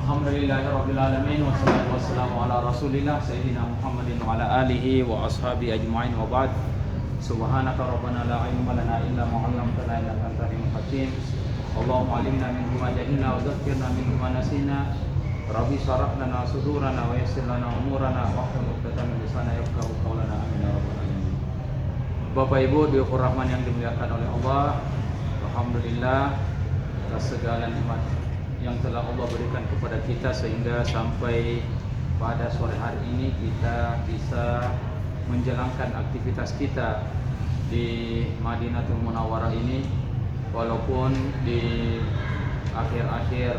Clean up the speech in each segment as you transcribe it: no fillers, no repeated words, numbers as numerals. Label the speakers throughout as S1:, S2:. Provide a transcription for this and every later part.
S1: Alhamdulillahirabbil alamin wassalatu wassalamu ala Rasulillah sayyidina Muhammadin wa ala alihi wa ashabi ajmain wa ba'd. Subhanaka rabbana la ilma lana illa ma 'allamtana innaka antal alimul hakim. Allahumma 'allimna minhu ma jahilna wa dzakkirna minhu ma nasina. Rabbi shrah lana sudurana wa yassir lana umurana wahlul 'uqdatam min lisani yafqahu qawlana amin ya rabbal alamin. Bapak Ibu Diyufur Rahman yang dimuliakan oleh Allah, alhamdulillah atas segala nikmat yang telah Allah berikan kepada kita sehingga sampai pada sore hari ini kita bisa menjalankan aktivitas kita di Madinatul Munawwarah ini, walaupun di akhir-akhir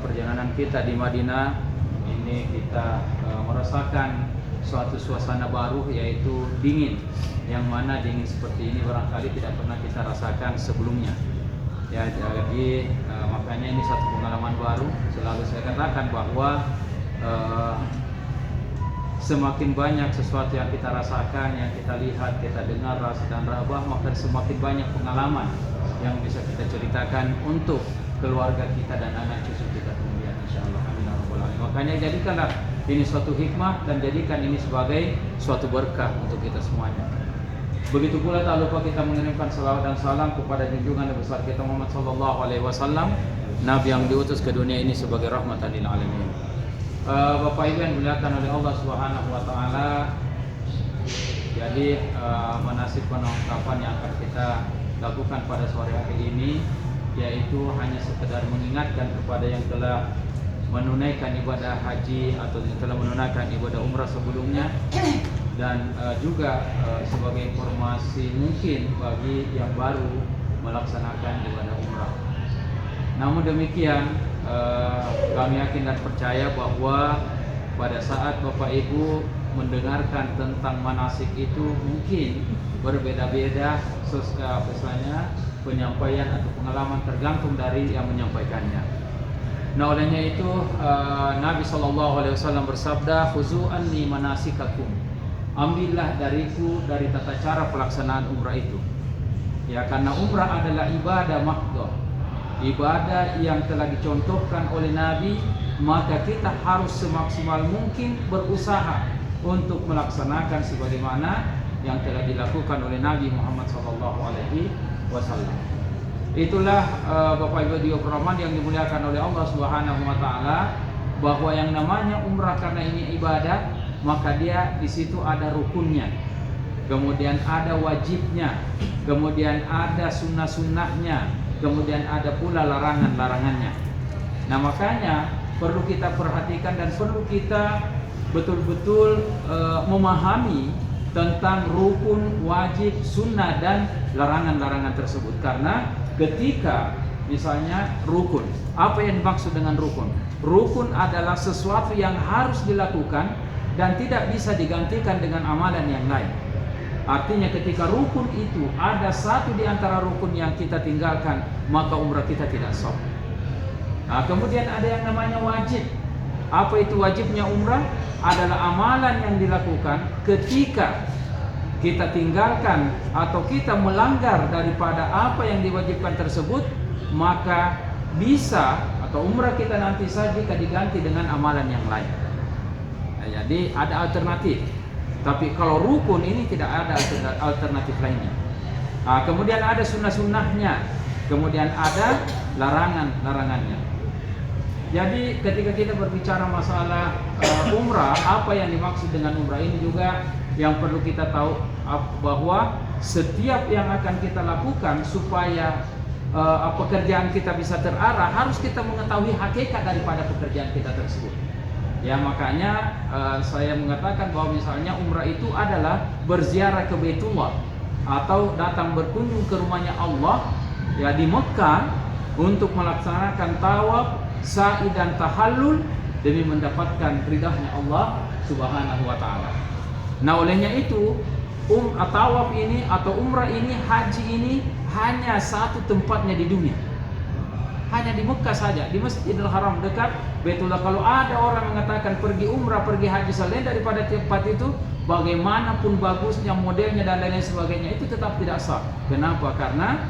S1: perjalanan kita di Madinah ini kita merasakan suatu suasana baru, yaitu dingin, yang mana dingin seperti ini barangkali tidak pernah kita rasakan sebelumnya. Ya, jadi makanya ini satu pengalaman baru. Selalu saya katakan bahwa semakin banyak sesuatu yang kita rasakan, yang kita lihat, kita dengar, rasa dan rabah, maka semakin banyak pengalaman yang bisa kita ceritakan untuk keluarga kita dan anak cucu kita kemudian, insyaallah. Amin ya rabbal alamin. Makanya jadikanlah ini suatu hikmah dan jadikan ini sebagai suatu berkah untuk kita semuanya. Begitu pula tak lupa kita mengirimkan salawat dan salam kepada junjungan Nabi besar kita Muhammad sallallahu alaihi wasallam, Nabi yang diutus ke dunia ini sebagai rahmatan lil alamin. Bapak Ibu yang dimuliakan oleh Allah Subhanahu wa taala, jadi manasik penangkapan yang akan kita lakukan pada sore hari ini yaitu hanya sekedar mengingatkan kepada yang telah menunaikan ibadah haji atau yang telah menunaikan ibadah umrah sebelumnya, dan juga sebagai informasi mungkin bagi yang baru melaksanakan ibadah umrah. Namun demikian, kami yakin dan percaya bahwa pada saat Bapak Ibu mendengarkan tentang manasik itu mungkin berbeda-beda penyampaian atau pengalaman, tergantung dari yang menyampaikannya. Nah, olehnya itu Nabi SAW bersabda, "Khuzu anni manasikakum." Ambillah dariku dari tata cara pelaksanaan umrah itu. Ya, karena umrah adalah ibadah mahdhah, ibadah yang telah dicontohkan oleh Nabi, maka kita harus semaksimal mungkin berusaha untuk melaksanakan sebagaimana yang telah dilakukan oleh Nabi Muhammad SAW. Itulah Bapak Ibu Diyufur Rahman yang dimuliakan oleh Allah Subhanahu wa taala, bahwa yang namanya umrah karena ini ibadah, maka dia di situ ada rukunnya, kemudian ada wajibnya, kemudian ada sunnah-sunnahnya, kemudian ada pula larangan-larangannya. Nah, makanya perlu kita perhatikan dan perlu kita betul-betul memahami tentang rukun, wajib, sunnah dan larangan-larangan tersebut. Karena ketika misalnya rukun, apa yang dimaksud dengan rukun? Rukun adalah sesuatu yang harus dilakukan dan tidak bisa digantikan dengan amalan yang lain. Artinya ketika rukun itu ada satu di antara rukun yang kita tinggalkan, maka umrah kita tidak sah. Nah, kemudian ada yang namanya wajib. Apa itu wajibnya umrah? Adalah amalan yang dilakukan ketika kita tinggalkan atau kita melanggar daripada apa yang diwajibkan tersebut, maka bisa atau umrah kita nanti saja diganti dengan amalan yang lain. Nah, jadi ada alternatif. Tapi kalau rukun ini tidak ada alternatif lainnya. Nah, kemudian ada sunnah-sunnahnya, kemudian ada larangan-larangannya. Jadi ketika kita berbicara masalah umrah, apa yang dimaksud dengan umrah ini juga yang perlu kita tahu, bahwa setiap yang akan kita lakukan supaya pekerjaan kita bisa terarah, harus kita mengetahui hakikat daripada pekerjaan kita tersebut. Ya, makanya saya mengatakan bahwa misalnya umrah itu adalah berziarah ke Baitullah atau datang berkunjung ke rumahnya Allah, ya, di Mekah, untuk melaksanakan tawaf, sa'i dan tahallul demi mendapatkan ridhanya Allah Subhanahu wa taala. Nah, olehnya itu tawaf ini atau umrah ini, haji ini hanya satu tempatnya di dunia. Hanya di Mekah saja, di Masjidil Haram dekat Baitullah. Kalau ada orang mengatakan pergi umrah, pergi haji selain daripada tempat itu, bagaimanapun bagusnya modelnya dan lain-lain sebagainya, itu tetap tidak sah. Kenapa? Karena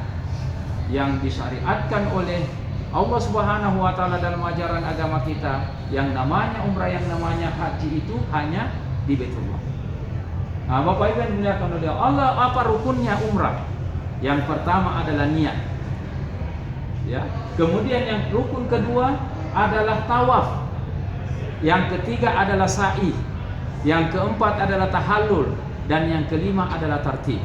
S1: yang disyariatkan oleh Allah Subhanahu wa taala dalam ajaran agama kita, yang namanya umrah, yang namanya haji itu hanya di Baitullah. Nah, Bapak Ibu yang dimuliakan oleh Allah, apa rukunnya umrah? Yang pertama adalah niat. Ya. Kemudian yang rukun kedua adalah tawaf. Yang ketiga adalah sa'i. Yang keempat adalah tahallul, dan yang kelima adalah tartib.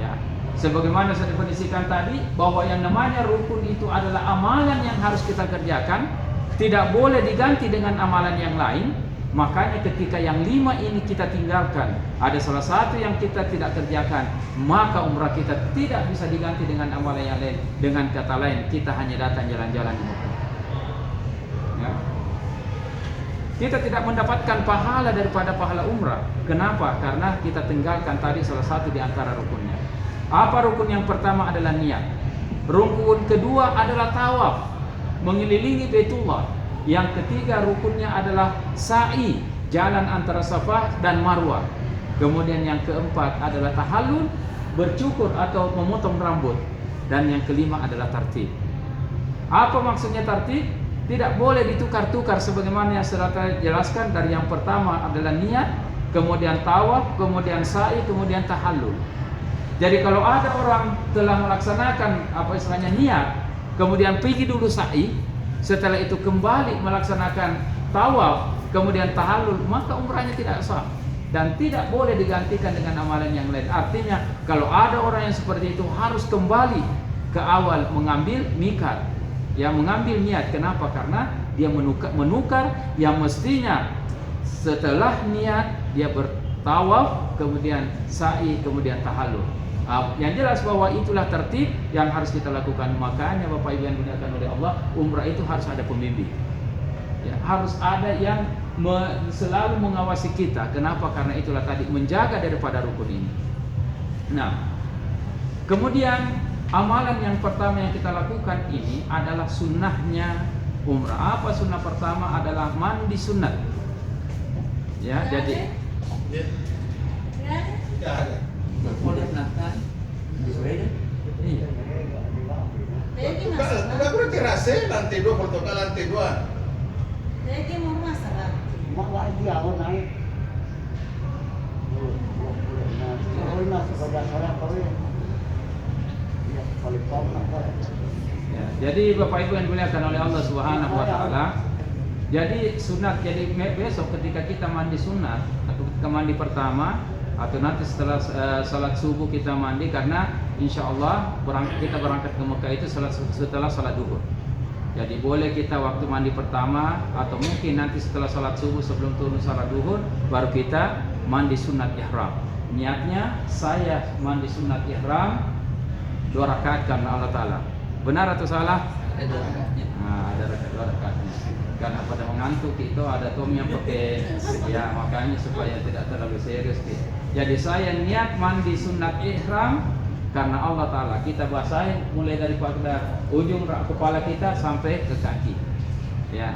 S1: Ya. Sebagaimana saya definisikan tadi, bahwa yang namanya rukun itu adalah amalan yang harus kita kerjakan, tidak boleh diganti dengan amalan yang lain. Makanya ketika yang 5 ini kita tinggalkan, ada salah satu yang kita tidak kerjakan, maka umrah kita tidak bisa diganti dengan amalan yang lain. Dengan kata lain, kita hanya datang jalan-jalan di Mekah. Ya. Kita tidak mendapatkan pahala daripada pahala umrah. Kenapa? Karena kita tinggalkan tadi salah satu di antara rukunnya. Apa rukun yang pertama? Adalah niat. Rukun kedua adalah tawaf, mengelilingi Baitullah. Yang ketiga rukunnya adalah sa'i, jalan antara Safa dan Marwah. Kemudian yang keempat adalah tahallul, bercukur atau memotong rambut. Dan yang kelima adalah tartib. Apa maksudnya tartib? Tidak boleh ditukar-tukar sebagaimana yang sudah saya jelaskan. Dari yang pertama adalah niat, kemudian tawaf, kemudian sa'i, kemudian tahallul. Jadi kalau ada orang telah melaksanakan apa istilahnya niat, kemudian pergi dulu sa'i, setelah itu kembali melaksanakan tawaf, kemudian tahallul, maka umrahnya tidak sah dan tidak boleh digantikan dengan amalan yang lain. Artinya kalau ada orang yang seperti itu harus kembali ke awal mengambil miqat, ya, mengambil niat. Kenapa? Karena dia menukar yang mestinya setelah niat dia bertawaf, kemudian sa'i, kemudian tahallul. Yang jelas bahwa itulah tertib yang harus kita lakukan. Makanya Bapak Ibu yang dimuliakan oleh Allah, umrah itu harus ada pembimbing. Ya, harus ada yang selalu mengawasi kita. Kenapa? Karena itulah tadi menjaga daripada rukun ini. Nah, kemudian amalan yang pertama yang kita lakukan ini adalah sunnahnya umrah. Apa sunnah pertama? Adalah mandi sunat. Ya, jadi boleh nakan iya.
S2: Enggak berarti rasa lantai 2 protokol lantai 2.
S3: Jadi mau masalah.
S4: Mak lagi awal naik. Oh, masuk ke dasarnya kau ya. Ya, paling pokok apa?
S1: Ya, jadi Bapak Ibu yang dimuliakan oleh Allah Subhanahu wa taala, jadi sunat, jadi besok ketika kita mandi sunat atau ketika mandi pertama atau nanti setelah salat subuh kita mandi, karena insya Allah kita berangkat ke Mekah itu setelah salat duhur. Jadi boleh kita waktu mandi pertama atau mungkin nanti setelah salat subuh sebelum turun salat duhur baru kita mandi sunat ihram. Niatnya saya mandi sunat ihram 2 rakaat karena Allah Ta'ala. Benar atau salah?
S3: Ada 2 rakaatnya.
S1: Nah, ada 2 rakaatnya. Karena pada mengantuk itu ada tom yang pakai, ya makanya supaya tidak terlalu serius gitu. Jadi saya niat mandi sunat ihram karena Allah Ta'ala. Kita basahin mulai daripada ujung kepala kita sampai ke kaki, ya.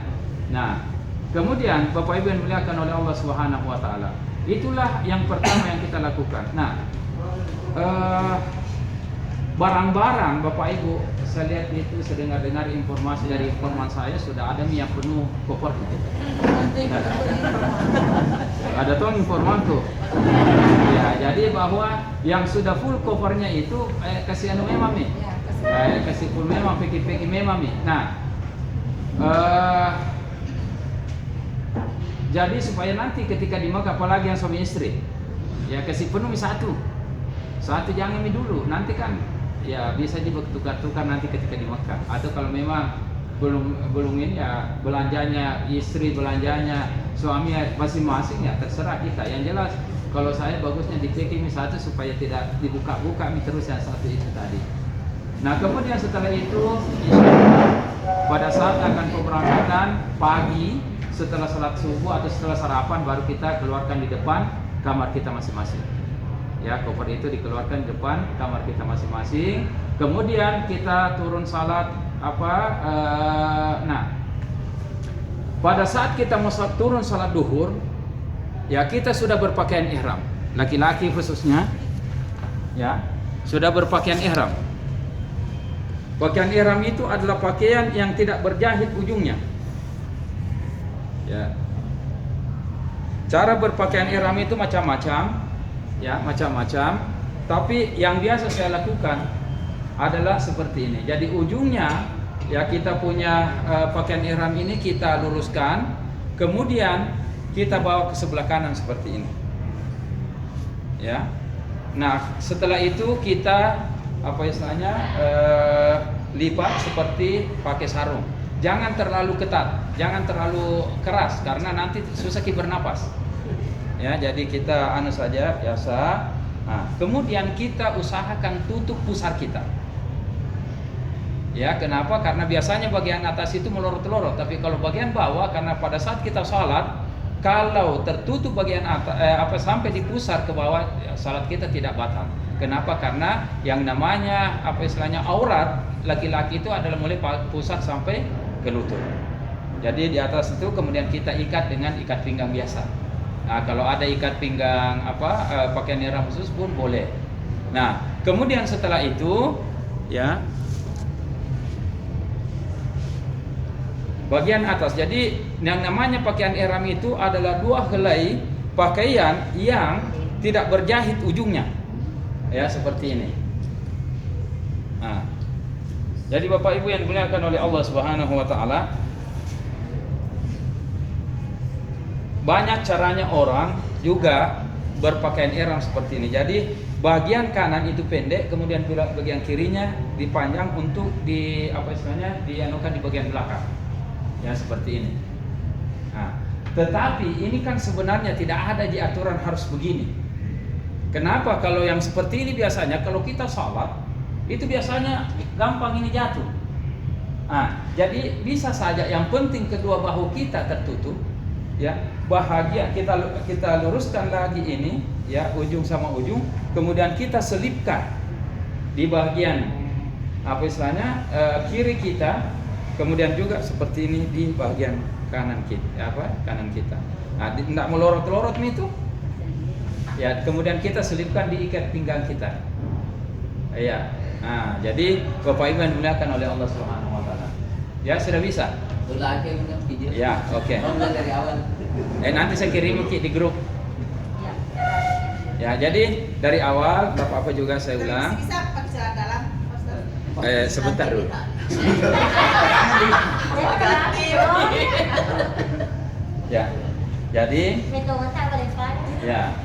S1: Nah, kemudian Bapak Ibu yang dimuliakan oleh Allah Subhanahu wa taala, itulah yang pertama yang kita lakukan. Nah, barang-barang Bapak Ibu, saya lihat itu, saya dengar informasi dari informan saya sudah ada yang penuh koper gitu. Ada tuh informan tuh. Ya, jadi bahwa yang sudah full covernya itu kasih anu memang nih. Kasih full memang, peki memang nih. Nah, jadi supaya nanti ketika di Mekah, apalagi yang suami istri, ya kasih penuh satu jangan ini dulu. Nanti kan ya bisa ditukar-tukar nanti ketika di Mekah. Atau kalau memang belum ini ya belanjanya istri, belanjanya suami masing-masing, ya terserah kita. Yang jelas kalau saya bagusnya dipacking satu supaya tidak dibuka-buka terus yang satu itu tadi. Nah, kemudian setelah itu pada saat akan pemberangkatan pagi setelah salat subuh atau setelah sarapan baru kita keluarkan di depan kamar kita masing-masing. Ya, koper itu dikeluarkan di depan kamar kita masing-masing. Kemudian kita turun salat nah, pada saat kita mau turun salat duhur, ya kita sudah berpakaian ihram. Laki-laki khususnya, ya sudah berpakaian ihram. Pakaian ihram itu adalah pakaian yang tidak berjahit ujungnya. Ya. Cara berpakaian ihram itu macam-macam, ya, macam-macam. Tapi yang biasa saya lakukan adalah seperti ini. Jadi ujungnya, ya, kita punya pakaian ihram ini kita luruskan, kemudian kita bawa ke sebelah kanan seperti ini. Ya. Nah, setelah itu kita apa istilahnya lipat seperti pakai sarung. Jangan terlalu ketat, jangan terlalu keras karena nanti susah kita bernapas. Ya, jadi kita anu saja biasa. Nah, kemudian kita usahakan tutup pusar kita. Ya, kenapa? Karena biasanya bagian atas itu melorot-lorot, tapi kalau bagian bawah, karena pada saat kita sholat, kalau tertutup bagian atas sampai di pusar ke bawah, ya, salat kita tidak batal. Kenapa? Karena yang namanya apa istilahnya aurat laki-laki itu adalah mulai pusat sampai ke lutut. Jadi di atas itu kemudian kita ikat dengan ikat pinggang biasa. Nah, kalau ada ikat pinggang pakaian ihram khusus pun boleh. Nah, kemudian setelah itu, ya, bagian atas. Jadi yang namanya pakaian ihram itu adalah dua helai pakaian yang tidak berjahit ujungnya. Ya, seperti ini. Nah, jadi Bapak Ibu yang dimuliakan oleh Allah Subhanahu wa taala, banyak caranya orang juga berpakaian ihram seperti ini. Jadi bagian kanan itu pendek, kemudian bagian kirinya dipanjang untuk dianukan di bagian belakang. Ya, seperti ini. Nah, tetapi ini kan sebenarnya tidak ada di aturan harus begini. Kenapa? Kalau yang seperti ini biasanya kalau kita sholat itu biasanya gampang ini jatuh. Nah, jadi bisa saja, yang penting kedua bahu kita tertutup, ya, bahagia kita luruskan lagi ini, ya, ujung sama ujung, kemudian kita selipkan di bagian kiri kita, kemudian juga seperti ini di bagian kanan kita, Nah, tidak melorot-lorot itu, ya, kemudian kita selipkan di ikat pinggang kita, ya. Nah, jadi Bapak Ibu yang dimuliakan oleh Allah Subhanahu wa taala. Ya, sudah bisa? Ya, oke.
S5: Dari awal.
S1: Nanti saya kirim di grup. Ya, jadi dari awal Bapak juga saya ulang.
S3: Bisa pakai celana dalam,
S1: Sebentar dulu. Ya. Jadi ya,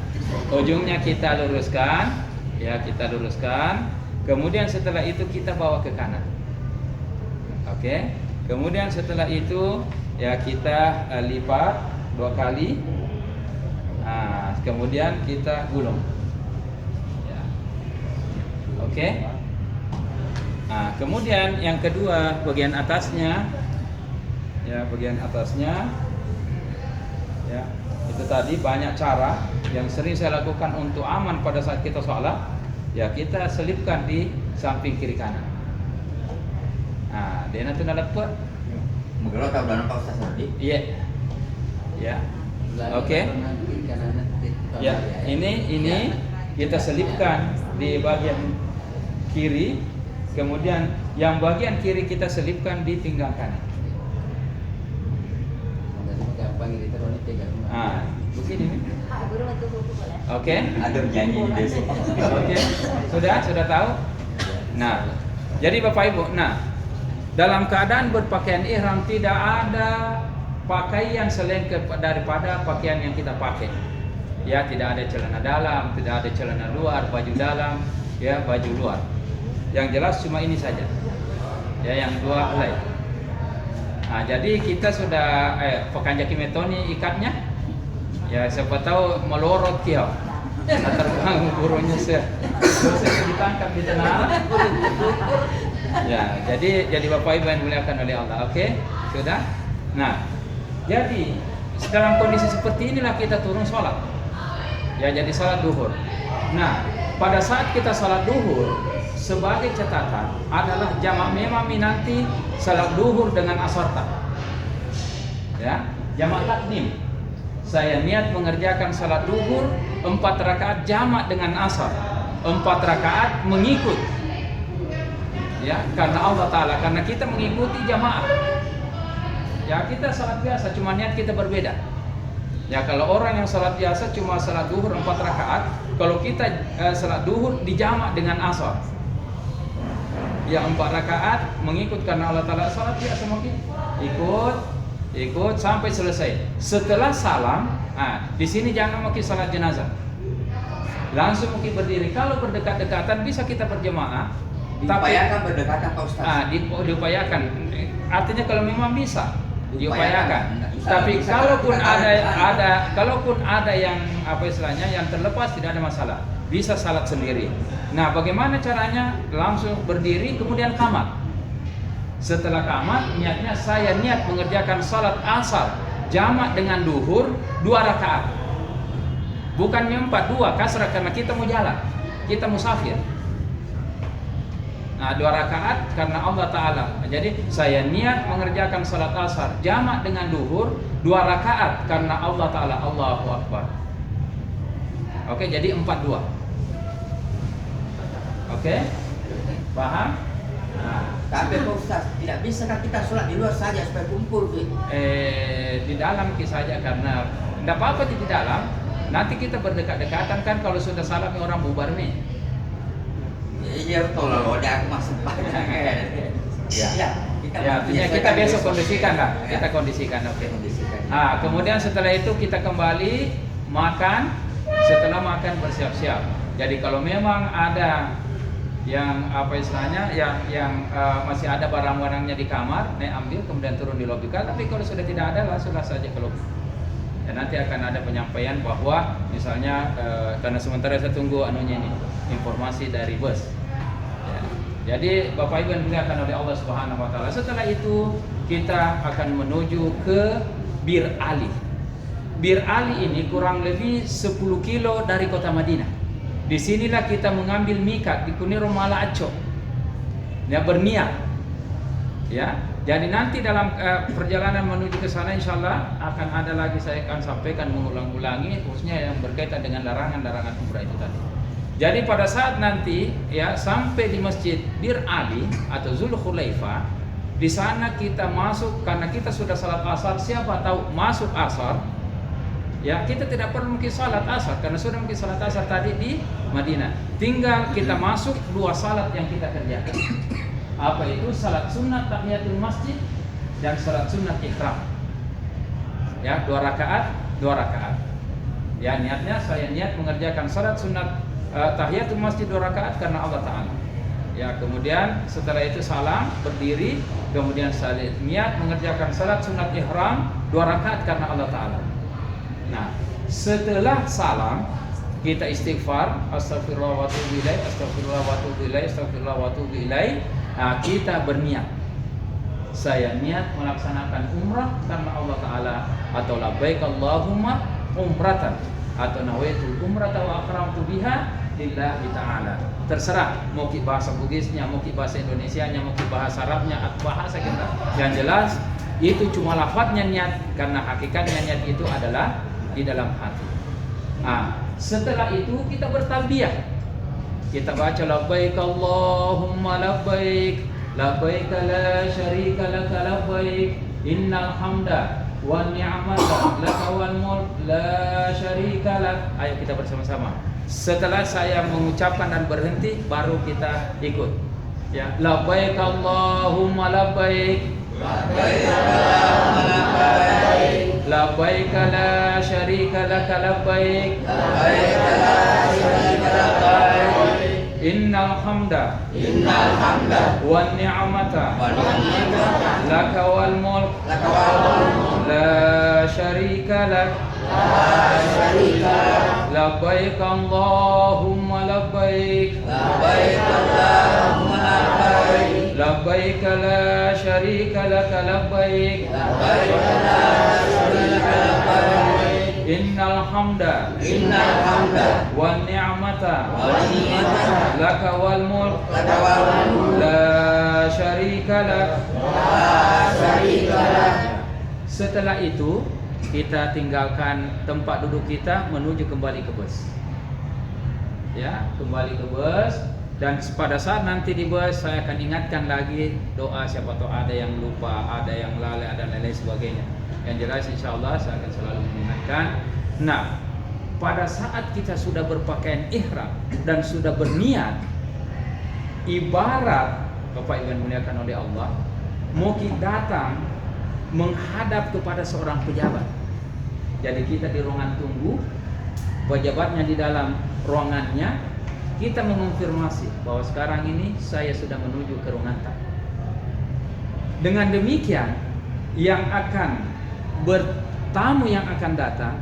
S1: ujungnya kita luruskan, ya, kita luruskan. Kemudian setelah itu kita bawa ke kanan. Oke. Kemudian setelah itu, ya, kita lipat 2 kali. Nah, kemudian kita gulung. Ya. Oke. Nah, kemudian yang kedua bagian atasnya, ya, bagian atasnya, ya, itu tadi banyak cara yang sering saya lakukan untuk aman pada saat kita sholat. Ya, kita selipkan di samping kiri kanan. Nah, dia nanti dapat.
S5: Mungkin lo tahu nampak Ustaz Sardi?
S1: Iya. Ya. Oke. Ya, ini kita selipkan di bagian kiri, kemudian yang bagian kiri kita selipkan di pinggang kanan. Ah, begini nih. Oke.
S5: Ada nyanyi di desa.
S1: Oke. Sudah tahu? Nah, jadi Bapak Ibu, dalam keadaan berpakaian ihram tidak ada pakaian selain daripada pakaian yang kita pakai. Ya, tidak ada celana dalam, tidak ada celana luar, baju dalam, ya, baju luar. Yang jelas cuma ini saja. Ya, yang dua helai. Nah, jadi kita sudah pekanjaki metoni ikatnya. Ya, siapa tahu melorot dia. Terbang burunya saya ditangkap di tanah. Ya, jadi Bapak Ibu yang dimuliakan oleh Allah. Oke, sudah. Nah, jadi dalam kondisi seperti inilah kita turun sholat. Ya, jadi sholat duhur. Nah, pada saat kita sholat duhur, sebagai catatan adalah jamak memami nanti sholat duhur dengan asarta. Ya, jamak takdim. Saya niat mengerjakan sholat duhur 4 rakaat jamak dengan asar, 4 rakaat mengikut. Ya, karena Allah Ta'ala, karena kita mengikuti jamaah. Ya, kita salat biasa, cuma niat kita berbeda. Ya, kalau orang yang salat biasa cuma salat duhur 4 rakaat, kalau kita salat duhur dijamak dengan asar. Ya, 4 rakaat mengikut karena Allah Ta'ala, salat biasa mungkin ikut sampai selesai. Setelah salam, di sini jangan mungkin salat jenazah. Langsung mungkin berdiri. Kalau berdekat-dekatan bisa kita berjamaah.
S5: Diupayakan berdekatan Pak Ustaz.
S1: Diupayakan. Artinya kalau memang bisa diupayakan.
S5: Bisa,
S1: Tapi
S5: bisa
S1: kalaupun
S5: kita
S1: kalaupun ada yang apa istilahnya yang terlepas, tidak ada masalah. Bisa salat sendiri. Nah, bagaimana caranya? Langsung berdiri kemudian qamat. Setelah qamat, niatnya saya niat mengerjakan salat asar jamak dengan duhur 2 rakaat. Bukannya 4, 2 kasrah karena kita mau jalan. Kita musafir. Nah, 2 rakaat karena Allah Ta'ala. Jadi saya niat mengerjakan salat asar jamak dengan duhur 2 rakaat karena Allah Ta'ala. Allahu Akbar. Oke, jadi 4-2. Oke, paham? Nah,
S5: Tapi Pak Ustaz, tidak bisa kan kita sholat di luar saja supaya kumpul gitu.
S1: di dalam saja karena tidak apa-apa di dalam. Nanti kita berdekat-dekatan kan, kalau sudah salam orang bubar nih.
S5: Iya betul loh, ada aku masuk banyak. Ya,
S1: Kita besok kondisikan lah. Kita kondisikan, oke. Nah, kemudian setelah itu kita kembali makan. Setelah makan bersiap-siap. Jadi kalau memang ada yang apa istilahnya, yang masih ada barang-barangnya di kamar, ambil kemudian turun di lobi. Tapi kalau sudah tidak ada, langsunglah saja ke lobi. Dan nanti akan ada penyampaian bahwa misalnya karena sementara saya tunggu informasi dari bus. Ya. Jadi Bapak Ibu yang dimuliakan oleh Allah Subhanahu Wa Taala. Setelah itu kita akan menuju ke Bir Ali. Bir Ali ini kurang lebih 10 kilo dari kota Madinah. Disinilah kita mengambil mikat di Kuniro Mala Aco. Ya, berniat. Ya. Jadi nanti dalam perjalanan menuju ke sana insyaallah akan ada lagi, saya akan sampaikan mengulang-ulangi khususnya yang berkaitan dengan larangan-larangan umrah itu tadi. Jadi pada saat nanti ya sampai di Masjid Bir Ali atau Zulhulaifah, di sana kita masuk karena kita sudah salat asar, siapa tahu masuk asar ya kita tidak perlu mungkin salat asar karena sudah mungkin salat asar tadi di Madinah. Tinggal kita masuk 2 salat yang kita kerjakan. Apa itu? Salat sunat tahiyatul masjid dan salat sunat ikhram. Ya, 2 rakaat. Ya, niatnya saya niat mengerjakan salat sunat tahiyatul masjid 2 rakaat karena Allah Ta'ala. Ya, kemudian setelah itu salam, berdiri, kemudian saya niat mengerjakan salat sunat ihram 2 rakaat karena Allah Ta'ala. Nah, setelah salam kita istighfar, astagfirullah wa atubu ilaih, astagfirullah wa atubu ilaih, astagfirullah wa atubu ilaih. Nah, kita berniat. Saya niat melaksanakan umrah karena Allah Ta'ala, atau labbaik Allahumma umratan, atau nawaitul umrata wa akramtu biha lillahi ta'ala. Terserah mau ki bahasa Bugisnya, mau ki bahasa Indonesianya, mau ki bahasa Arabnya, atau bahasa kita. Yang jelas itu cuma lafadznya niat, karena hakikatnya niat itu adalah di dalam hati. Nah, setelah itu kita bertalbiyah. Kita baca labbaik Allahumma labbaik, labbaik la syarika laka labbaik, innal hamda wan ni'mata laka wal mulk la syarika lak. Ayo kita bersama-sama. Setelah saya mengucapkan dan berhenti, baru kita ikut. Ya, labbaik Allahumma labbaik, labbaik Allahumma labbaik, labbaik la syarika laka labbaik, labbaik la syarika labbaik, innal hamda wan ni'mata laka wal mulk la syarika lak, labbaik Allahumma labbaik, labbaik la syarika laka labbaik, innal hamda wan ni'mata laka wal mulk la syarika lak. Setelah itu kita tinggalkan tempat duduk kita, menuju kembali ke bus. Ya, kembali ke bus. Dan pada saat nanti di bus saya akan ingatkan lagi doa, siapa tahu ada yang lupa, ada yang lalai, ada lain sebagainya. Yang jelas insya Allah saya akan selalu mengingatkan. Nah, pada saat kita sudah berpakaian ihram dan sudah berniat, ibarat Bapak Ibu yang dimuliakan oleh Allah, mau kita datang menghadap kepada seorang pejabat. Jadi kita di ruangan tunggu, pejabatnya di dalam ruangannya, kita mengonfirmasi bahwa sekarang ini saya sudah menuju ke ruangan tamu. Dengan demikian, yang akan bertamu yang akan datang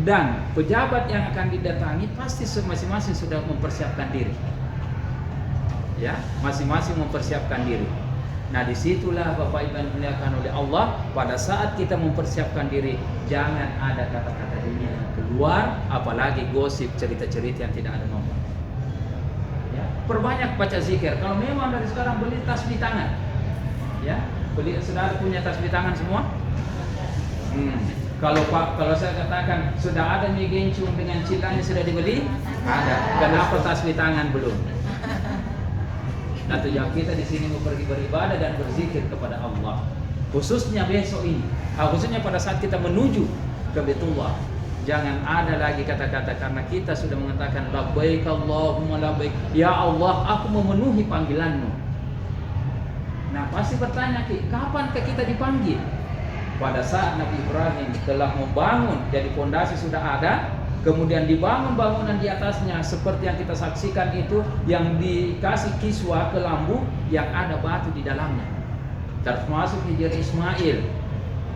S1: dan pejabat yang akan didatangi pasti masing-masing sudah mempersiapkan diri. Ya, masing-masing mempersiapkan diri. Nah, disitulah Bapak Ibu yang dimuliakan oleh Allah, pada saat kita mempersiapkan diri, jangan ada kata-kata dunia yang keluar, apalagi gosip, cerita-cerita yang tidak ada manfaat. Ya, perbanyak baca zikir. Kalau memang dari sekarang beli tasbih tangan, ya, beli, sudah punya tasbih tangan semua. Kalau saya katakan sudah ada mie gencung dengan cilanya sudah dibeli, ada. Kenapa tasbih tangan belum? Nah, tujuan kita di sini mau pergi beribadah dan berzikir kepada Allah. Khususnya besok ini, khususnya pada saat kita menuju ke Baitullah. Jangan ada lagi kata-kata, karena kita sudah mengatakan labbaik Allahumma labbaik. Ya Allah, aku memenuhi panggilanmu. Nah, pasti bertanya, kapankah kita dipanggil? Pada saat Nabi Ibrahim telah membangun, jadi fondasi sudah ada, kemudian dibangun bangunan di atasnya seperti yang kita saksikan itu, yang dikasih kiswah ke lambu yang ada batu di dalamnya, termasuk hijr Ismail.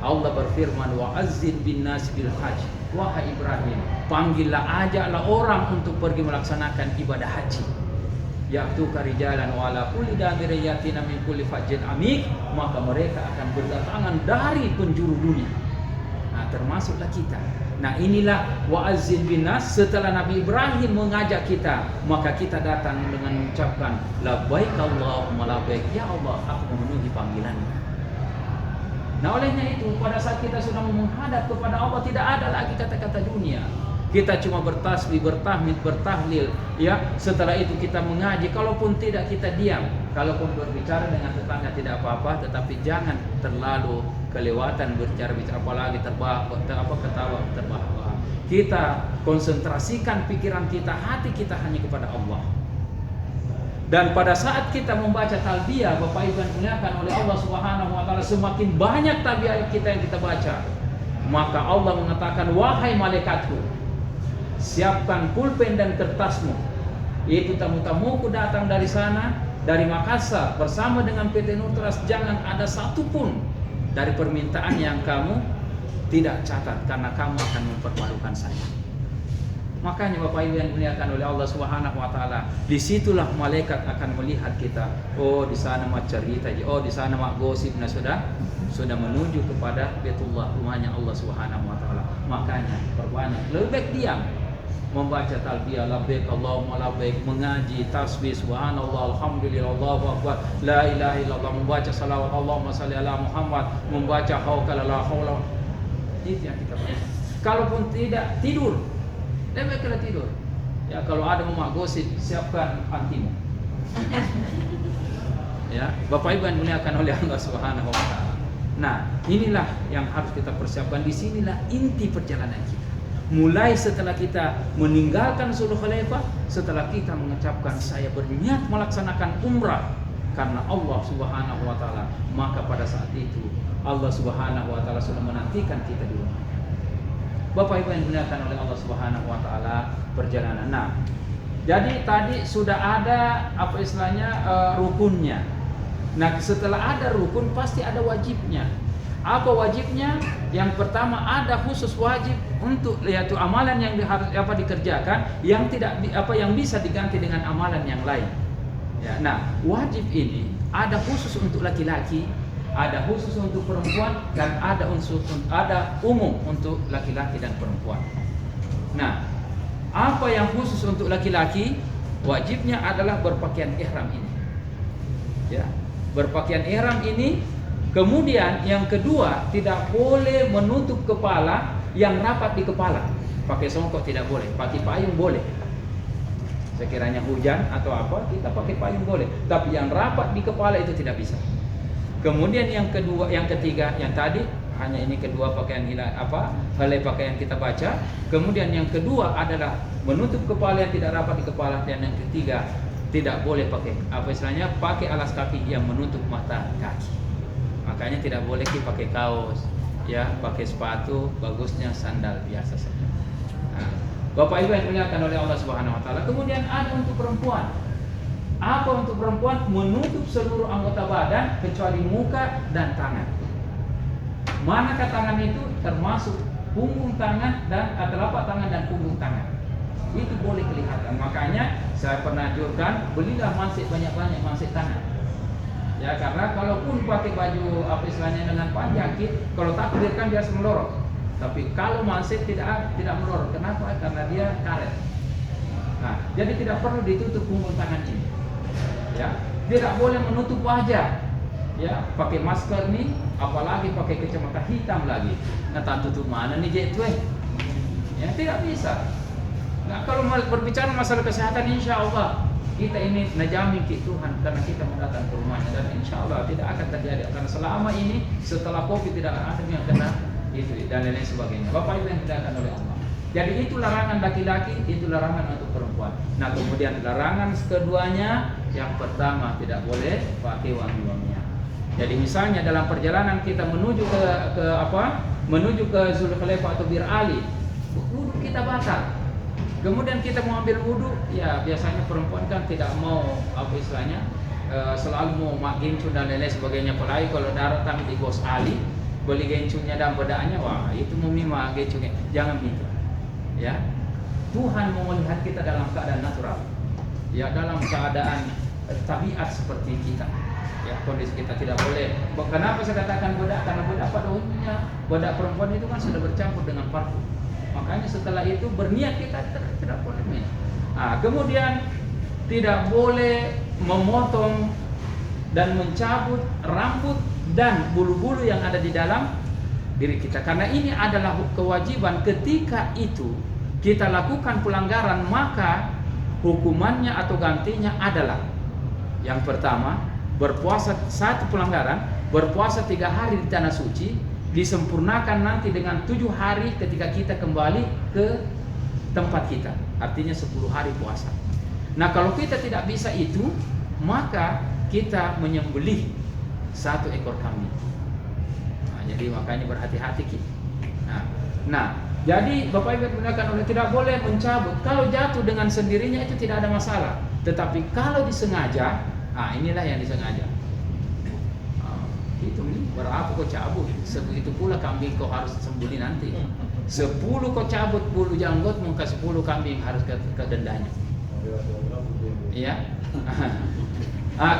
S1: Allah berfirman, wa azzin bin nas bil hajj. Wahai Ibrahim, panggillah, ajaklah orang untuk pergi melaksanakan ibadah haji. Ya'tuka rijalan wa ala kulli damirin yatina min kulli fajjin amik, maka mereka akan berdatangan dari penjuru dunia. Nah, termasuklah kita. Nah, inilah wa'azzin bin nas. Setelah Nabi Ibrahim mengajak kita, maka kita datang dengan mengucapkan labbaik Allahumma labbaik. Ya Allah, aku memenuhi panggilanmu. Nah, olehnya itu pada saat kita sudah menghadap kepada Allah, tidak ada lagi kata-kata dunia. Kita cuma bertasbih, bertahmid, bertahlil, ya. Setelah itu kita mengaji, kalaupun tidak kita diam, kalaupun berbicara dengan tetangga tidak apa-apa, tetapi jangan terlalu kelewatan berbicara, apalagi ketawa terbahak. Kita konsentrasikan pikiran kita, hati kita hanya kepada Allah. Dan pada saat kita membaca talbiyah, Bapak Ibu yang dimuliakan oleh Allah Subhanahu wa taala, semakin banyak talbiyah kita yang kita baca, maka Allah mengatakan, wahai malaikatku, siapkan pulpen dan kertasmu. Itu tamu-tamuku datang dari sana, dari Makassar bersama dengan PT Nutras, jangan ada satupun dari permintaan yang kamu tidak catat, karena kamu akan mempermalukan saya. Makanya Bapak Ibu yang dimuliakan oleh Allah Subhanahu wa taala, disitulah malaikat akan melihat kita. Oh, di sana mak cerita, oh di sana mak gosip. Nah, sudah menuju kepada Baitullah, rumahnya Allah Subhanahu wa taala. Makanya perbanyak, lebih baik diam, membaca talbiyah labbaik Allahumma labbaik, mengaji tasbih subhanallah alhamdulillah Allahu akbar la ilaha illallah, membaca salawat Allahumma shalli ala Muhammad, membaca haukala la haula. Itu yang kita baca. Kalaupun tidak, tidur. Lebih baik tidur. Ya, kalau ada mak gosip, siapkan antimu. Ya, Bapak Ibu yang dimuliakan oleh Allah Subhanahu wa taala. Nah, inilah yang harus kita persiapkan. Di sinilah inti perjalanan kita. Mulai setelah kita meninggalkan Sulh Khalifah, setelah kita mengucapkan saya berniat melaksanakan umrah karena Allah Subhanahu wa taala, maka pada saat itu Allah Subhanahu wa taala sudah menantikan kita di rumah. Bapak Ibu yang dimuliakan oleh Allah Subhanahu wa taala, perjalanan. Nah, jadi tadi sudah ada apa istilahnya rukunnya. Nah, setelah ada rukun pasti ada wajibnya. Apa wajibnya? Yang pertama, ada khusus wajib untuk, yaitu amalan yang harus dikerjakan, yang tidak yang bisa diganti dengan amalan yang lain. Ya, nah, wajib ini ada khusus untuk laki-laki, ada khusus untuk perempuan, dan ada umum untuk laki-laki dan perempuan. Nah, apa yang khusus untuk laki-laki? Wajibnya adalah berpakaian ihram ini. Ya, berpakaian ihram ini. Kemudian yang kedua, tidak boleh menutup kepala yang rapat di kepala. Pakai songkok tidak boleh, pakai payung boleh. Sekiranya hujan atau apa, kita pakai payung boleh. Tapi yang rapat di kepala itu tidak bisa. Kemudian yang ketiga, yang tadi hanya ini kedua pakaian helai pakaian kita baca. Kemudian yang kedua adalah menutup kepala yang tidak rapat di kepala, dan yang ketiga tidak boleh pakai pakai alas kaki yang menutup mata kaki. Makanya tidak boleh kita pakai kaos, ya, pakai sepatu, bagusnya sandal biasa saja. Nah, Bapak Ibu yang dimuliakan oleh Allah Subhanahu wa taala. Kemudian ada untuk perempuan. Apa untuk perempuan? Menutup seluruh anggota badan kecuali muka dan tangan. Manakah tangan itu? Termasuk punggung tangan dan telapak tangan dan punggung tangan. Itu boleh kelihatan. Makanya saya pernah anjurkan, belilah mansik banyak-banyak mansik tangan. Ya, karena kalaupun pakai baju dengan panjang, kalau takbir kan dia melorot. Tapi kalau mansik tidak melorot. Kenapa? Karena dia karet. Nah, jadi tidak perlu ditutup punggung tangan ini. Ya, tidak boleh menutup wajah. Ya, pakai masker nih, apalagi pakai kacamata hitam lagi. Nah, tak tutup mana nih jet ya, tidak bisa. Nah, kalau berbicara masalah kesehatan, insya Allah kita ini najamin ke Tuhan karena kita mendatang ke rumahnya, dan insya Allah tidak akan terjadi. Karena selama ini setelah COVID tidak ada yang kena itu dan lain sebagainya. Bapak Ibu yang dimuliakan oleh Allah. Jadi itu larangan laki-laki, itu larangan untuk perempuan. Nah, kemudian larangan keduanya, yang pertama tidak boleh pakai wangi-wangian. Jadi misalnya dalam perjalanan kita menuju menuju ke Zulkhalifah atau Bir Ali, wudu kita batal. Kemudian kita mau ambil wudu, ya biasanya perempuan kan tidak mau selalu mau mak gencun dan lain-lain sebagainya. Apalagi kalau datang di Bos Ali, beli gencunnya dan bedanya, wah itu memima gencunnya. Jangan gitu. Ya, Tuhan mau melihat kita dalam keadaan natural, ya, dalam keadaan tabiat seperti kita. Ya, kondisi kita tidak boleh. Kenapa saya katakan bedak? Karena bedak pada umumnya bedak perempuan itu kan sudah bercampur dengan parfum. Makanya setelah itu berniat kita tidak boleh. Nah, kemudian tidak boleh memotong dan mencabut rambut dan bulu-bulu yang ada di dalam diri kita. Karena ini adalah kewajiban. Ketika itu kita lakukan pelanggaran, maka hukumannya atau gantinya adalah yang pertama, berpuasa satu pelanggaran, berpuasa 3 hari di tanah suci, disempurnakan nanti dengan 7 hari ketika kita kembali ke tempat kita. Artinya 10 hari puasa. Nah, kalau kita tidak bisa itu, maka kita menyembelih 1 ekor kambing. Nah, jadi makanya berhati-hati kita. Nah, jadi Bapak Ibu menggunakan oleh tidak boleh mencabut. Kalau jatuh dengan sendirinya itu tidak ada masalah. Tetapi kalau disengaja, inilah yang disengaja. Itu berapa kau cabut, sebegitu pula kambing kau harus sembunyi nanti. 10 kau cabut bulu janggut, muka 10 kambing harus ke dendanya. Iya.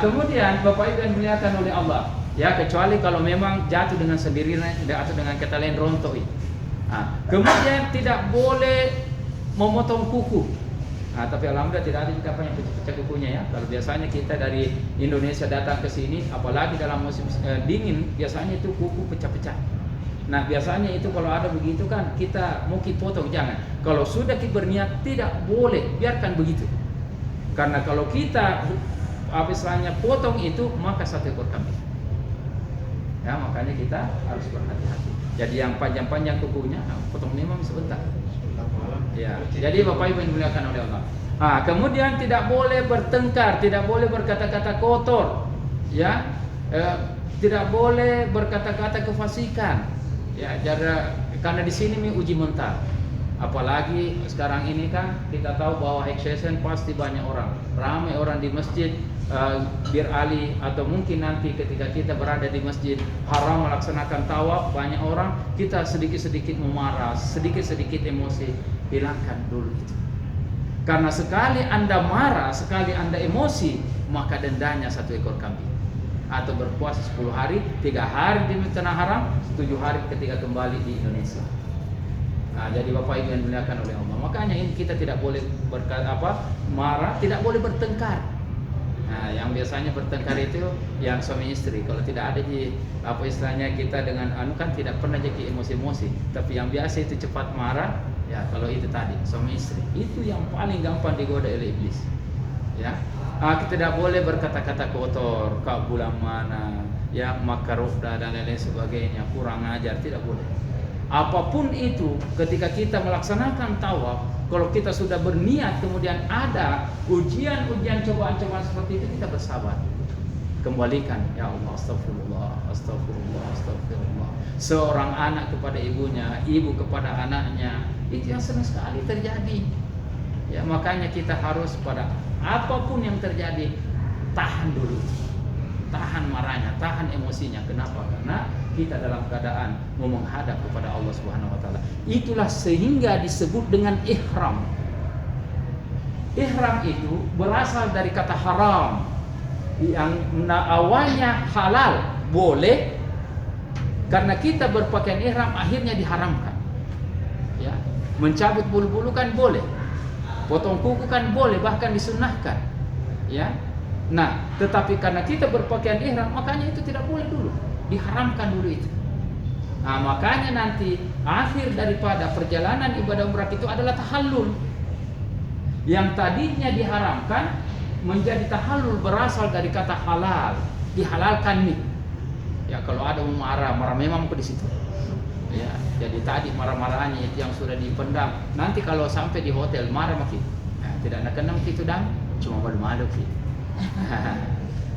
S1: Kemudian Bapak Ibu yang dimuliakan oleh Allah, ya, kecuali kalau memang jatuh dengan sendirinya atau dengan kata lain rontok. Kemudian tidak boleh memotong kuku. Tapi alhamdulillah tidak ada juga yang pecah-pecah kukunya, ya. Kalau biasanya kita dari Indonesia datang ke sini, apalagi dalam musim dingin, biasanya itu kuku pecah-pecah. Nah, biasanya itu kalau ada begitu kan kita mau potong, jangan. Kalau sudah kita berniat tidak boleh, biarkan begitu. Karena kalau kita potong itu, maka 1 ekor kambing. Ya, makanya kita harus berhati-hati. Jadi yang panjang-panjang kukunya, potong memang sebentar. Ya, jadi Bapak Ibu yang dimuliakan oleh Allah. Kemudian tidak boleh bertengkar, tidak boleh berkata-kata kotor, ya, tidak boleh berkata-kata kefasikan, ya, karena di sini uji mental. Apalagi sekarang ini kan kita tahu bahwa high season pasti banyak orang, ramai orang di masjid Bir Ali, atau mungkin nanti ketika kita berada di Masjid Haram melaksanakan tawaf, banyak orang, kita sedikit-sedikit memarah, sedikit-sedikit emosi. Hilangkan dulu itu. Karena sekali Anda marah, sekali Anda emosi, maka dendanya 1 ekor kambing. Atau berpuasa 10 hari, 3 hari di Tanah Haram, 7 hari ketika kembali di Indonesia. Jadi Bapak Ibu yang dimuliakan oleh Allah, makanya ini kita tidak boleh marah, tidak boleh bertengkar. Yang biasanya bertengkar itu yang suami istri. Kalau tidak ada kita dengan kan tidak pernah jadi emosi-emosi. Tapi yang biasa itu cepat marah, Ya, kalau itu tadi suami istri itu yang paling gampang digoda oleh iblis. Ya, kita tidak boleh berkata-kata kotor, kau bulan mana, ya makaruh dan lain-lain sebagainya, kurang ajar, tidak boleh. Apapun itu, ketika kita melaksanakan tawaf, kalau kita sudah berniat kemudian ada ujian-ujian cobaan-cobaan seperti itu, kita bersabar. Kembalikan, ya Allah, astagfirullah, astagfirullah, astagfirullah. Seorang anak kepada ibunya, ibu kepada anaknya, itu yang sering sekali terjadi. Ya, makanya kita harus pada apapun yang terjadi, tahan dulu, tahan marahnya, tahan emosinya. Kenapa? Karena kita dalam keadaan mau menghadap kepada Allah Subhanahu wa taala. Itulah sehingga disebut dengan ihram. Ihram itu berasal dari kata haram, yang awalnya halal, boleh, karena kita berpakaian ihram akhirnya diharamkan. Ya, mencabut bulu-bulu kan boleh, potong kuku kan boleh, bahkan disunnahkan. Ya, nah, tetapi karena kita berpakaian ihram, makanya itu tidak boleh dulu, diharamkan dulu itu. Nah, makanya nanti akhir daripada perjalanan ibadah umrah itu adalah tahallul. Yang tadinya diharamkan menjadi tahallul berasal dari kata halal, dihalalkan nih. Ya, kalau ada marah memang ke di situ. Ya, jadi tadi marah-marahnya itu yang sudah dipendam. Nanti kalau sampai di hotel marah makin. Nah, tidak nak kenal gitu dan cuma malu-malu sih.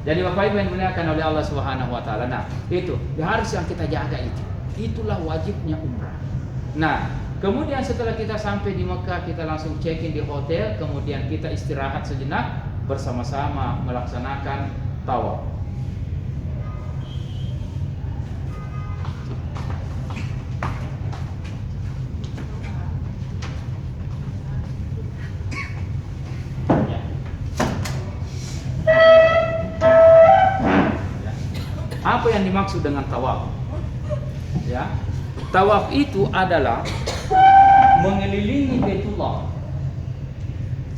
S1: Jadi Bapak Ibu yang dimuliakan oleh Allah Subhanahu wa taala. Nah, itu harus yang kita jaga itu. Itulah wajibnya umrah. Nah, kemudian setelah kita sampai di Mekah, kita langsung check-in di hotel, kemudian kita istirahat sejenak bersama-sama melaksanakan tawaf. Apa yang dimaksud dengan tawaf? Ya, tawaf itu adalah mengelilingi Baitullah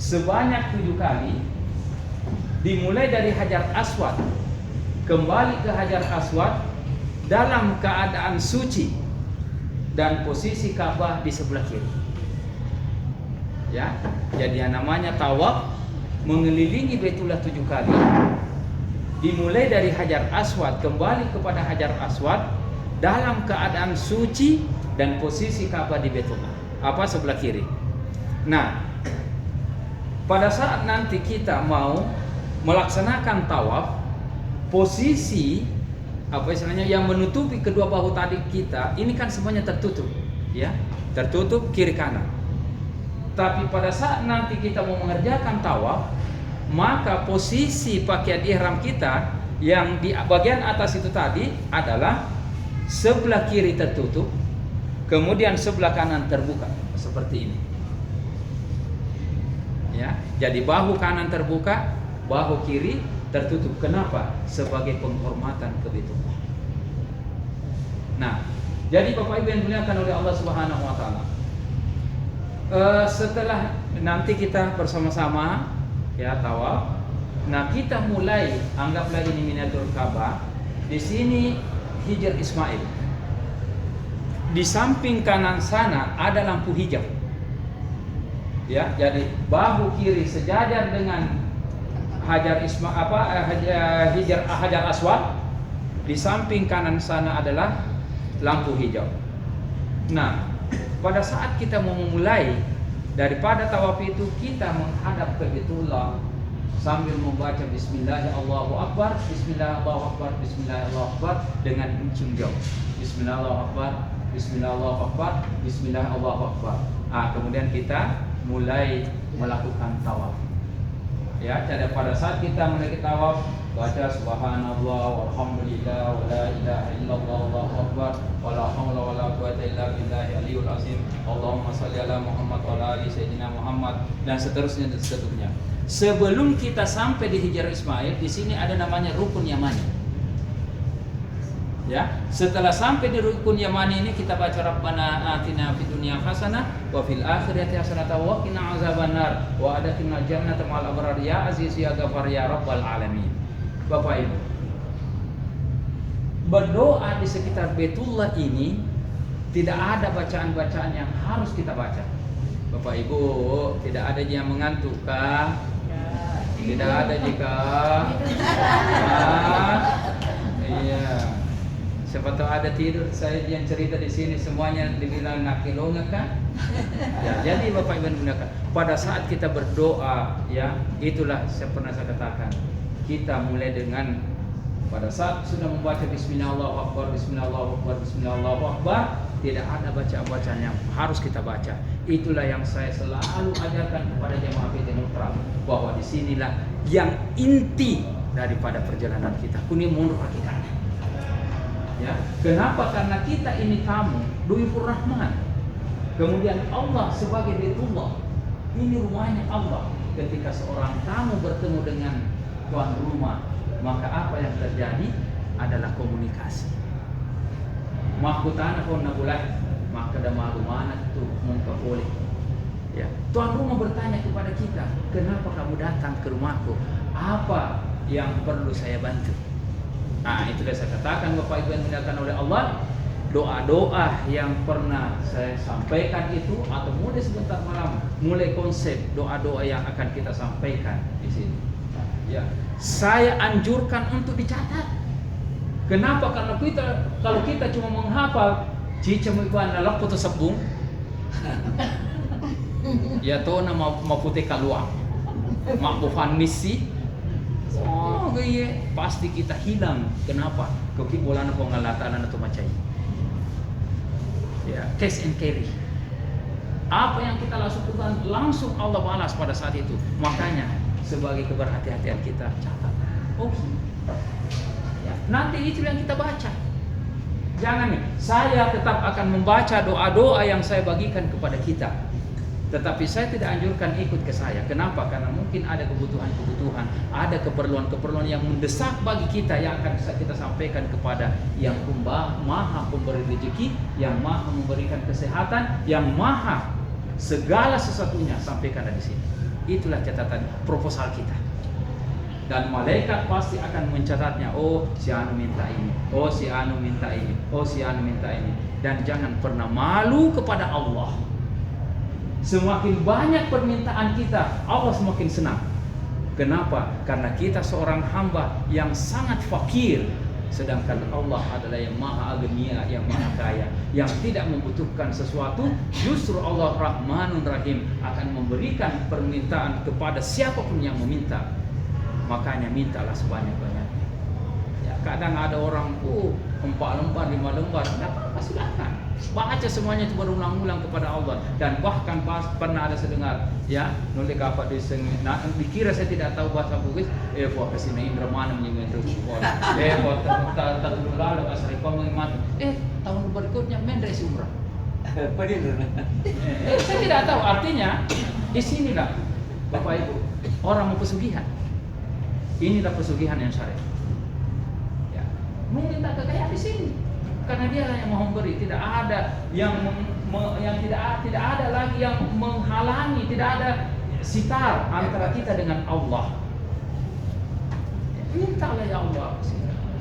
S1: sebanyak 7 kali, dimulai dari Hajar Aswad, kembali ke Hajar Aswad dalam keadaan suci dan posisi Ka'bah di sebelah kiri. Ya, jadi yang namanya tawaf mengelilingi Baitullah 7 kali, dimulai dari Hajar Aswad, kembali kepada Hajar Aswad dalam keadaan suci dan posisi Ka'bah di Baitullah, sebelah kiri. Nah, pada saat nanti kita mau melaksanakan tawaf, posisi istilahnya yang menutupi kedua bahu tadi kita ini kan semuanya tertutup, ya, tertutup kiri kanan. Tapi pada saat nanti kita mau mengerjakan tawaf, maka posisi pakaian ihram kita yang di bagian atas itu tadi adalah sebelah kiri tertutup, kemudian sebelah kanan terbuka seperti ini. Ya, jadi bahu kanan terbuka, bahu kiri tertutup. Kenapa? Sebagai penghormatan ke Baitullah. Nah, jadi Bapak Ibu yang dimuliakan oleh Allah Subhanahu wa taala, setelah nanti kita bersama-sama ya tawaf, nah kita mulai, anggaplah ini miniatur Ka'bah. Di sini Hijr Ismail. Di samping kanan sana ada lampu hijau. Ya, jadi bahu kiri sejajar dengan Hajar Aswad. Di samping kanan sana adalah lampu hijau. Nah, pada saat kita mau memulai daripada tawaf itu, kita menghadap ke Baitullah sambil membaca Bismillah Allahu Akbar, Bismillah Allahu Akbar, Bismillah Allahu Akbar dengan mencium jauh. Bismillah Allahu Akbar, Bismillah Allahu Akbar, Bismillah Allahu Akbar. Kemudian kita mulai melakukan tawaf. Ya, jadi pada saat kita mulai tawaf, baca subhanallah walhamdulillah wala ilaha illallah wallahu akbar wala haula wala quwwata illa billahi aliyul azim. Allahumma shalli ala Muhammad wa ala ali sayyidina Muhammad, dan seterusnya dan seterusnya. Sebelum kita sampai di Hijr Ismail, di sini ada namanya rukun Yamani. Ya, setelah sampai di rukun Yamani ini kita baca Rabbana atina fid dunya hasanah wa fil akhirati hasanah wa qina azabannar wa adkhilna jannata ma'al abrar ya aziz ya ghafar ya rabbal alamin. Bapak Ibu, berdoa di sekitar Baitullah ini tidak ada bacaan-bacaan yang harus kita baca. Bapak Ibu, tidak ada yang mengantuk kah? Tidak ada jika. Iya. Siapa tahu ada tidur. Saya yang cerita di sini semuanya dibilang nakilonga kan? Ya, jadi Bapak Ibu menggunakan pada saat kita berdoa, ya itulah saya pernah saya katakan. Kita mulai dengan pada saat sudah membaca Bismillahirrahmanirrahim, Bismillahirrahmanirrahim, Bismillahirrahmanirrahim, tidak ada bacaan yang harus kita baca. Itulah yang saya selalu ajarkan kepada jemaah PT Neutral, bahwa disinilah yang inti daripada perjalanan kita. Kuning mundur kita. Ya, kenapa? Karena kita ini tamu, Duyufur Rahman. Kemudian Allah sebagai Baitullah. Ini rumahnya Allah. Ketika seorang tamu bertemu dengan tuan rumah, maka apa yang terjadi adalah komunikasi. Mahkutana pun nabulah, maka ada mana tu muka boleh. Ya, tuan rumah bertanya kepada kita, kenapa kamu datang ke rumahku? Apa yang perlu saya bantu? Nah, itulah saya katakan Bapak Ibu yang dimuliakan oleh Allah, doa-doa yang pernah saya sampaikan itu, atau mulai sebentar malam, mulai konsep doa-doa yang akan kita sampaikan di sini. Ya, saya anjurkan untuk dicatat. Kenapa? Karena kalau kita cuma menghafal cica muiban lalak putus sebung, ya to na maputih kaluang, makbufan misi. Oh, gaya pasti kita hilang. Kenapa? Kekibolan po ngalatan na tumacay. Ya, cash and carry. Apa yang kita lakukan langsung Allah balas pada saat itu. Makanya sebagai keberhati-hatian kita catat. Oh, ya, nanti itu yang kita baca. Jangan nih, saya tetap akan membaca doa-doa yang saya bagikan kepada kita. Tetapi saya tidak anjurkan ikut ke saya. Kenapa? Karena mungkin ada kebutuhan-kebutuhan, ada keperluan-keperluan yang mendesak bagi kita, yang akan kita sampaikan kepada yang maha pemberi rezeki, yang maha memberikan kesehatan, yang maha segala sesuatunya, sampaikan di sini. Itulah catatan proposal kita. Dan malaikat pasti akan mencatatnya. Oh, si anu minta ini. Oh, si anu minta ini. Oh, si anu minta ini. Dan jangan pernah malu kepada Allah. Semakin banyak permintaan kita, Allah semakin senang. Kenapa? Karena kita seorang hamba yang sangat fakir, sedangkan Allah adalah yang maha agnia, yang maha kaya, yang tidak membutuhkan sesuatu. Justru Allah Rahmanun Rahim akan memberikan permintaan kepada siapapun yang meminta. Makanya mintalah sebanyak-banyaknya. Ya, kadang ada orang 4 lembar, 5 lembar, tidak apa-apa, silakan. Baca semuanya itu berulang-ulang kepada Allah. Dan bahkan pernah ada sedengar, ya, nulis apa di nah, dikira saya tidak tahu bahasa Bugis, buat kesini Indra mana menyentuh sekolah, buat tak lalu asal pengimat, tahun berikutnya mendek umrah. Saya tidak tahu artinya. Di sinilah Bapak Ibu orang mau pesugihan. Inilah pesugihan yang syar'i. Ya, meminta kekayaan di sini. Karena dialah yang mau memberi, tidak ada yang tidak ada lagi yang menghalangi, tidak ada sitar antara kita dengan Allah. Mintalah ya Allah,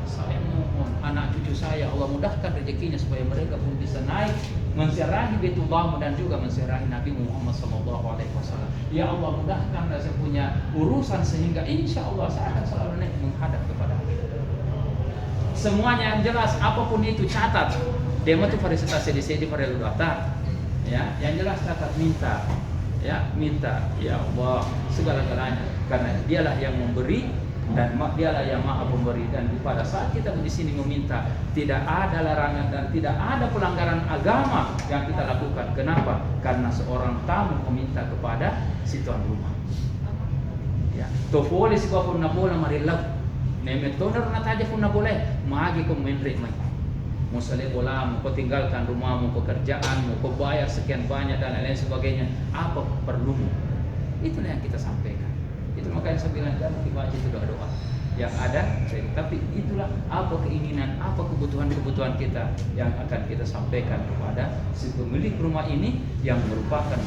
S1: saya mohon anak cucu saya Allah mudahkan rezekinya supaya mereka pun bisa naik menziarahi Baitullah dan juga menziarahi Nabi Muhammad SAW. Ya Allah mudahkan saya punya urusan sehingga insya Allah saya akan selalu naik menghadap kepada semuanya yang jelas, apapun itu catat. Demo itu presentasi di sini pada data. Ya, yang jelas catat, minta. Ya, minta. Ya Allah segala-galanya. Karena dialah yang memberi dan dialah yang maha pemberi. Dan pada saat kita di sini meminta, tidak ada larangan dan tidak ada pelanggaran agama yang kita lakukan. Kenapa? Karena seorang tamu meminta kepada si tuan rumah. Ya, tofole si bapun nabola marilau. Nemetoner na taja pun na boleh magi kong menrik mai. Mau salih bola, mau kau tinggalkan rumahmu, pekerjaanmu, kau bayar sekian banyak dan lain sebagainya. Apa perlumu? Itulah yang kita sampaikan. Itu makanya saya bilang jangan dibaca itu doa-doa yang ada. Tapi itulah apa keinginan, apa kebutuhan-kebutuhan kita yang akan kita sampaikan kepada si pemilik rumah ini yang merupakan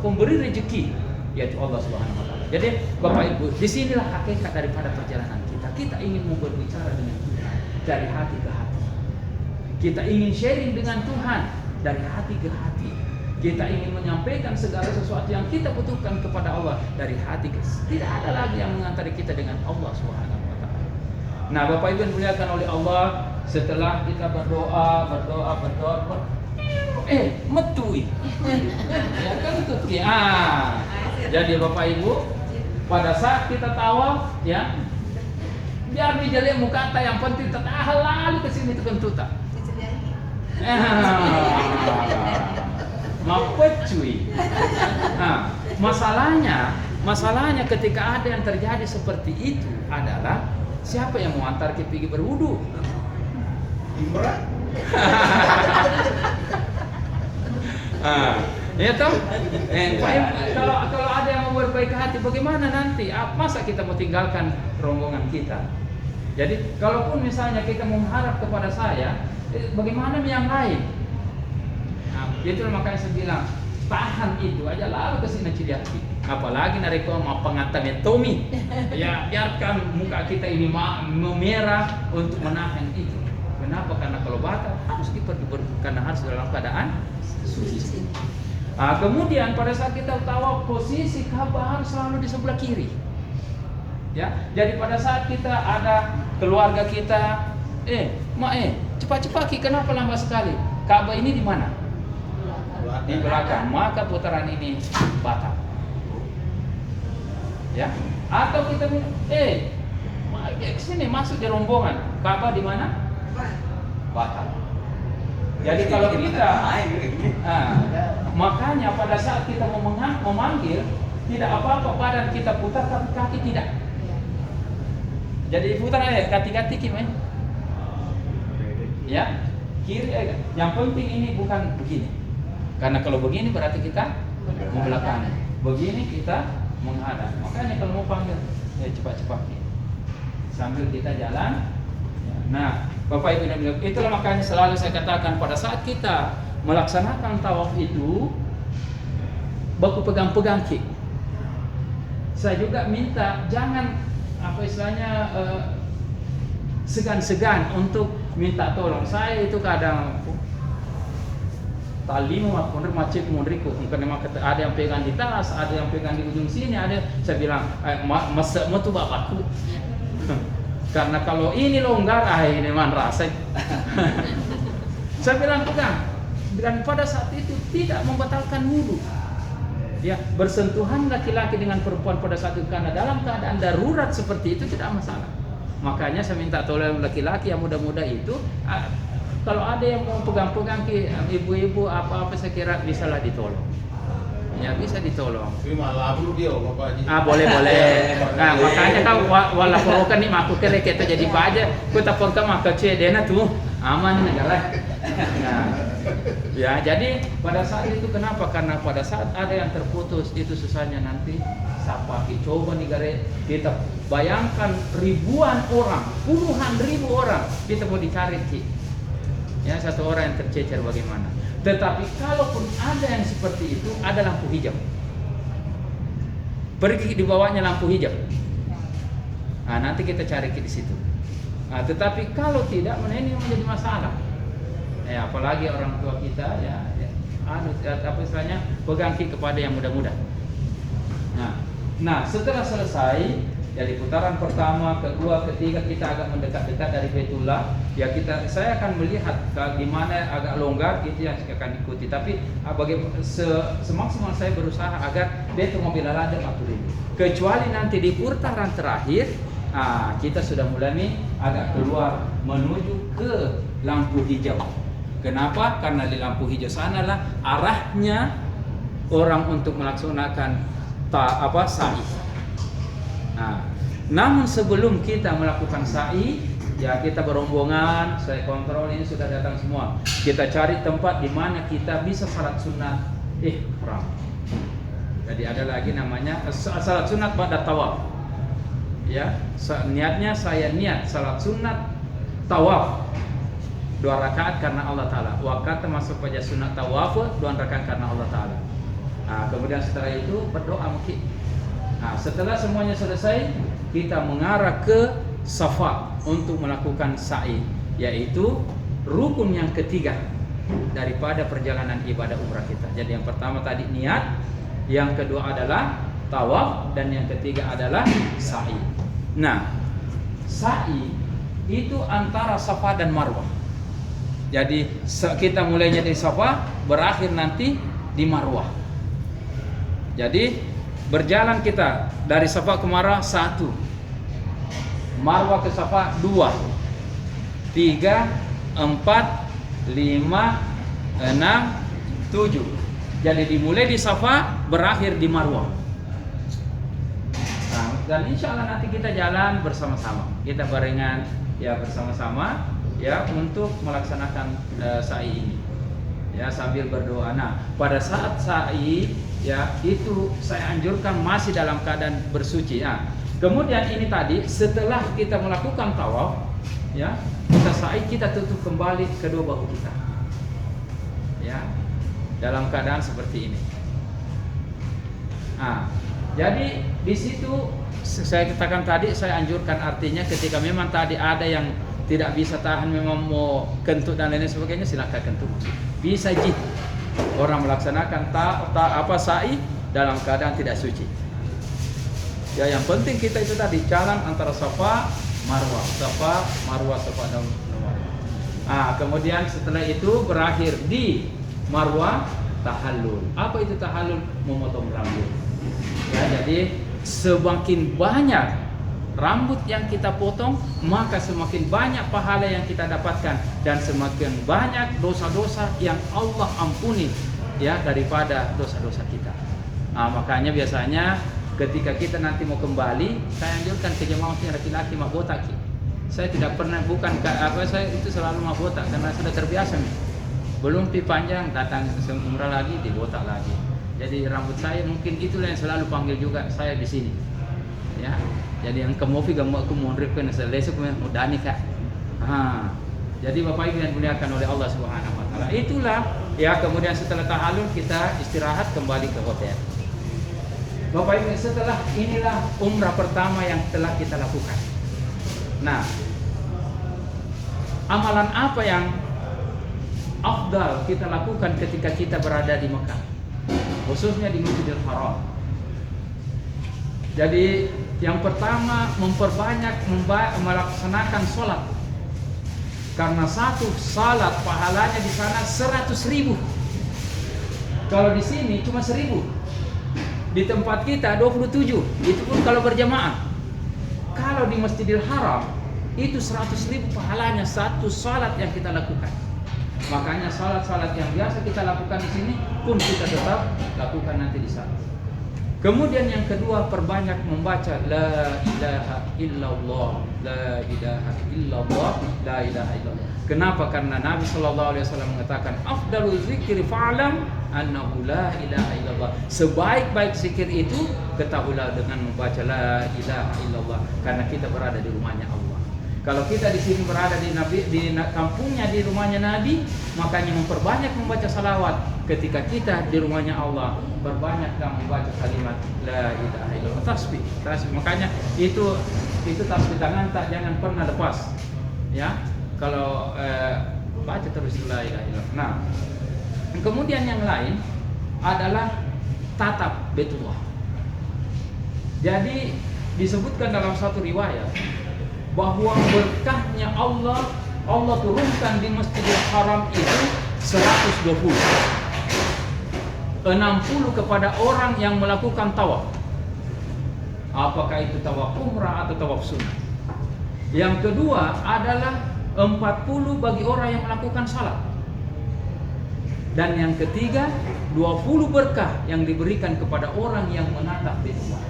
S1: pemberi rezeki, yaitu Allah Subhanahu Wa Taala. Jadi Bapak Ibu, disinilah hakikat daripada perjalanan kita. Kita ingin berbicara dengan Tuhan dari hati ke hati. Kita ingin sharing dengan Tuhan dari hati ke hati. Kita ingin menyampaikan segala sesuatu yang kita butuhkan kepada Allah dari hati. Tidak ada lagi yang mengantari kita dengan Allah Subhanahu wa taala. Nah, Bapak Ibu yang dimuliakan oleh Allah, setelah kita berdoa, metui. Ya kan tuh. Jadi Bapak Ibu, pada saat kita tawaf, ya, biar dijelek muka yang penting tetap halal ke sini tuh cuy. Nah, masalahnya ketika ada yang terjadi seperti itu adalah siapa yang mau antar kita pergi berwudu?
S2: Imran.
S1: Ya toh? Kalau ada yang mau berbaik hati, bagaimana nanti? Masa kita mau tinggalkan rombongan kita? Jadi, kalaupun misalnya kita mengharap kepada saya, bagaimana yang lain? Nah, itu makanya saya bilang, tahan itu aja lalu kesini ciliaki. Apalagi nareko mau pengantin Tommy. Ya, biarkan muka kita ini memerah untuk menahan itu. Kenapa? Karena kalau batal harus karena harus dalam keadaan suci. Kemudian pada saat kita tawaf, posisi Ka'bah harus selalu di sebelah kiri. Ya, jadi pada saat kita ada keluarga kita, cepat-cepat kenapa lambat sekali? Ka'bah ini di mana? Di belakang. Maka putaran ini batal. Ya, atau kita sini masuk di rombongan. Ka'bah di mana? Batal. Jadi kalau kita makanya pada saat kita memanggil, tidak apa-apa badan kita putar tapi kaki tidak. Jadi putar kaki gimana? Ya, kiri yang penting ini bukan begini. Karena kalau begini berarti kita membelakangi. Begini kita menghadap. Makanya kalau mau panggil cepat-cepat sambil kita jalan. Nah, Bapak Ibu dan Ibu, itulah makanya selalu saya katakan pada saat kita melaksanakan tawaf itu baku pegang-pegang ki. Saya juga minta jangan segan-segan untuk minta tolong. Saya itu kadang talimu maupun macet mundriku, mungkin ada yang pegang di tas, ada yang pegang di ujung sini, saya bilang mesemu tuh bapakku. Karena kalau ini longgar, ini man rasa. Saya bilang pegang. Dan pada saat itu tidak membatalkan wudu. Ya, bersentuhan laki-laki dengan perempuan pada saat itu karena dalam keadaan darurat seperti itu tidak masalah. Makanya saya minta tolong laki-laki yang muda-muda itu, kalau ada yang mau pegang-pegang ibu-ibu apa-apa saya kira bisalah ditolong. Ya bisa ditolong.
S2: Tapi malah dulu dia Bapak Haji.
S1: Boleh. Nah, makanya kan wala porokan nih maku kere kita jadi baja, ku tapon ka maka cedena tuh aman negara. Nah, ya jadi pada saat itu kenapa? Karena pada saat ada yang terputus itu susahnya nanti siapa coba nih gare kita bayangkan ribuan orang, puluhan ribu orang kita mau dicari Ci. Ya, satu orang yang tercecer bagaimana? Tetapi kalaupun ada yang seperti itu, ada lampu hijau. Pergi di bawahnya lampu hijau. Nah, nanti kita cari di situ. Nah, tetapi kalau tidak, ini menjadi masalah. Apalagi orang tua kita, apa istilahnya, pegang kepada yang muda-muda. Nah, setelah selesai dari putaran pertama, kedua, ketiga kita agak mendekat-dekat dari Baitullah. Ya saya akan melihat di mana agak longgar itu yang saya akan ikuti. Tapi semaksimal saya berusaha agar itu mobil rada dulu. Kecuali nanti di putaran terakhir, kita sudah mulai nih agak keluar menuju ke lampu hijau. Kenapa? Karena di lampu hijau sanalah arahnya orang untuk melaksanakan sa'i. Namun sebelum kita melakukan sa'i, ya kita berombongan, saya kontrol ini sudah datang semua. Kita cari tempat di mana kita bisa salat sunat ihram. Jadi ada lagi namanya salat sunat ba'da tawaf. Ya, niatnya saya niat salat sunat tawaf 2 rakaat karena Allah Ta'ala. Waktu masuk pada sunat tawaf 2 rakaat karena Allah Ta'ala. Kemudian setelah itu berdoa mungkin. Setelah semuanya selesai, kita mengarah ke Safa untuk melakukan sa'i, yaitu rukun yang ketiga. daripada perjalanan ibadah umrah kita. Jadi yang pertama tadi niat, yang kedua adalah tawaf, dan yang ketiga adalah sa'i. Nah, sa'i itu antara Safa dan Marwah. Jadi kita mulainya di Safa, berakhir nanti di Marwah. Jadi berjalan kita dari Safa ke Marwah 1, Marwah ke Safa 2, 3, 4, 5, 6, 7. Jadi dimulai di Safa, berakhir di Marwah. Nah, dan insya Allah nanti kita jalan bersama-sama, kita barengan ya bersama-sama ya untuk melaksanakan sa'i ini. Ya, sambil berdoa. Nah, pada saat sa'i ya itu saya anjurkan masih dalam keadaan bersuci. Nah, kemudian ini tadi setelah kita melakukan tawaf ya, kita sa'i, kita tutup kembali kedua bahu kita. Ya, dalam keadaan seperti ini. Nah, jadi di situ saya katakan tadi, saya anjurkan artinya ketika memang tadi ada yang tidak bisa tahan, memang mau kentut dan lain sebagainya, silakan kentut. Bisa jih orang melaksanakan sa'i dalam keadaan tidak suci. Ya, yang penting kita itu tadi jalan antara Safa Marwah, Safa Marwah, Safa dan Marwah. Ah, kemudian setelah itu berakhir di Marwah tahallul. Apa itu tahallul? Memotong rambut. Ya, jadi semakin banyak rambut yang kita potong, maka semakin banyak pahala yang kita dapatkan dan semakin banyak dosa-dosa yang Allah ampuni ya daripada dosa-dosa kita. Nah, makanya biasanya ketika kita nanti mau kembali, saya anjurkan ke jemaah laki-laki mahbotak. Saya tidak pernah, saya itu selalu mahbotak karena sudah terbiasa nih. Belum pi panjang, datang umrah lagi dibotak lagi. Jadi rambut saya mungkin itulah yang selalu panggil juga saya di sini. Ya. Jadi yang kemofi gamu aku monrepkan selesai kemudian udah nikah. Jadi Bapak Ibu yang dimuliakan oleh Allah Subhanahu wa taala. Itulah ya, kemudian setelah tahallul kita istirahat kembali ke hotel. Bapak Ibu, setelah inilah umrah pertama yang telah kita lakukan. Nah, amalan apa yang afdal kita lakukan ketika kita berada di Mekah, khususnya di Masjidil Haram? Jadi yang pertama, memperbanyak melaksanakan sholat, karena satu salat pahalanya di sana 100.000. Kalau di sini cuma 1.000. Di tempat kita 27. Itu pun kalau berjamaah. Kalau di Masjidil Haram itu 100.000 pahalanya satu salat yang kita lakukan. Makanya salat-salat yang biasa kita lakukan di sini pun kita tetap lakukan nanti di sana. Kemudian yang kedua, perbanyak membaca la ilaha illallah, la ilaha illallah, la ilaha illallah. Kenapa? Karena Nabi SAW mengatakan afdalu zikri fa'lam annahu la ilaha illallah. Sebaik-baik zikir itu ketahuilah dengan membaca la ilaha illallah, karena kita berada di rumahnya Allah. Kalau kita di sini berada di kampungnya, di rumahnya Nabi, makanya memperbanyak membaca salawat. Ketika kita di rumahnya Allah, perbanyaklah membaca kalimat la ilaha illallah, tasbih. Makanya itu tasbih tangan jangan pernah lepas. Ya, kalau baca terus la ilaha illallah. Nah, kemudian yang lain adalah tatap Baitullah. Jadi disebutkan dalam satu riwayat bahwa berkahnya Allah turunkan di Masjidil Haram itu 120. 60 kepada orang yang melakukan tawaf. Apakah itu tawaf umrah atau tawaf sunnah? Yang kedua adalah 40 bagi orang yang melakukan salat. Dan yang ketiga 20 berkah yang diberikan kepada orang yang menatap Baitullah.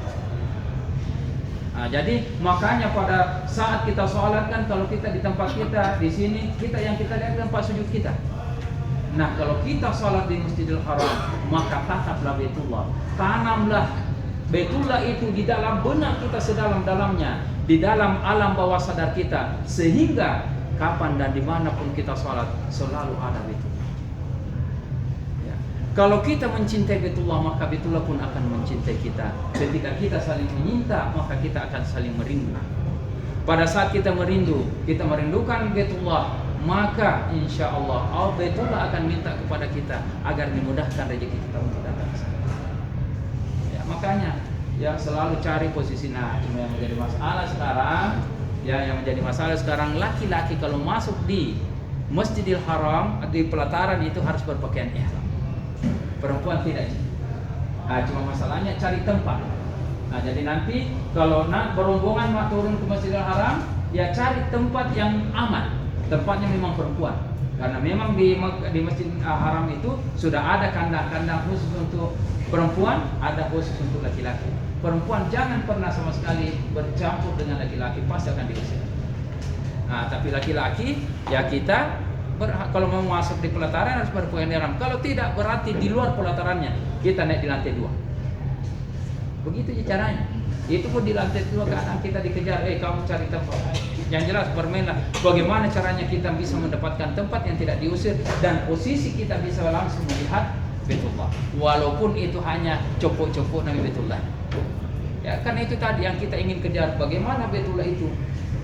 S1: Nah, jadi makanya pada saat kita sholat kan, kalau kita di tempat kita di sini, kita yang kita lihat tempat sujud kita. Nah, kalau kita sholat di Masjidil Haram, maka tataplah Baitullah, tanamlah Baitullah itu di dalam benak kita sedalam-dalamnya, di dalam alam bawah sadar kita, sehingga kapan dan dimanapun kita sholat selalu ada Baitullah. Ya. Kalau kita mencintai Baitullah, maka Baitullah pun akan mencintai kita. Ketika kita saling menyinta, maka kita akan saling merindu. Pada saat kita merindu, kita merindukan Baitullah, maka insya Allah Baitullah akan minta kepada kita agar dimudahkan rezeki kita untuk datang ke sana. Ya, makanya ya selalu cari posisi. Nah, cuma yang menjadi masalah sekarang, yang menjadi masalah sekarang, laki-laki kalau masuk di Masjidil Haram di pelataran itu harus berpakaian ihram. Perempuan tidak. Nah, cuma masalahnya cari tempat. Nah, jadi nanti kalau berombongan mau turun ke Masjidil Haram, ya cari tempat yang aman. Tempatnya memang perempuan. Karena memang di Masjidil Haram itu sudah ada kandang-kandang khusus untuk perempuan, ada khusus untuk laki-laki. Perempuan jangan pernah sama sekali bercampur dengan laki-laki, pasti akan diusir. Nah, tapi laki-laki ya kita kalau mau masuk di pelataran harus berpakaian ihram. Kalau tidak berarti di luar pelatarannya kita naik di lantai 2. Begitu caranya. Itu pun di lantai 2 kadang kita dikejar, kamu cari tempat. Yang jelas bermainlah bagaimana caranya kita bisa mendapatkan tempat yang tidak diusir dan posisi kita bisa langsung melihat Baitullah. Walaupun itu hanya copok-copok Nabi Baitullah. Ya, karena itu tadi yang kita ingin kejar, bagaimana Baitullah itu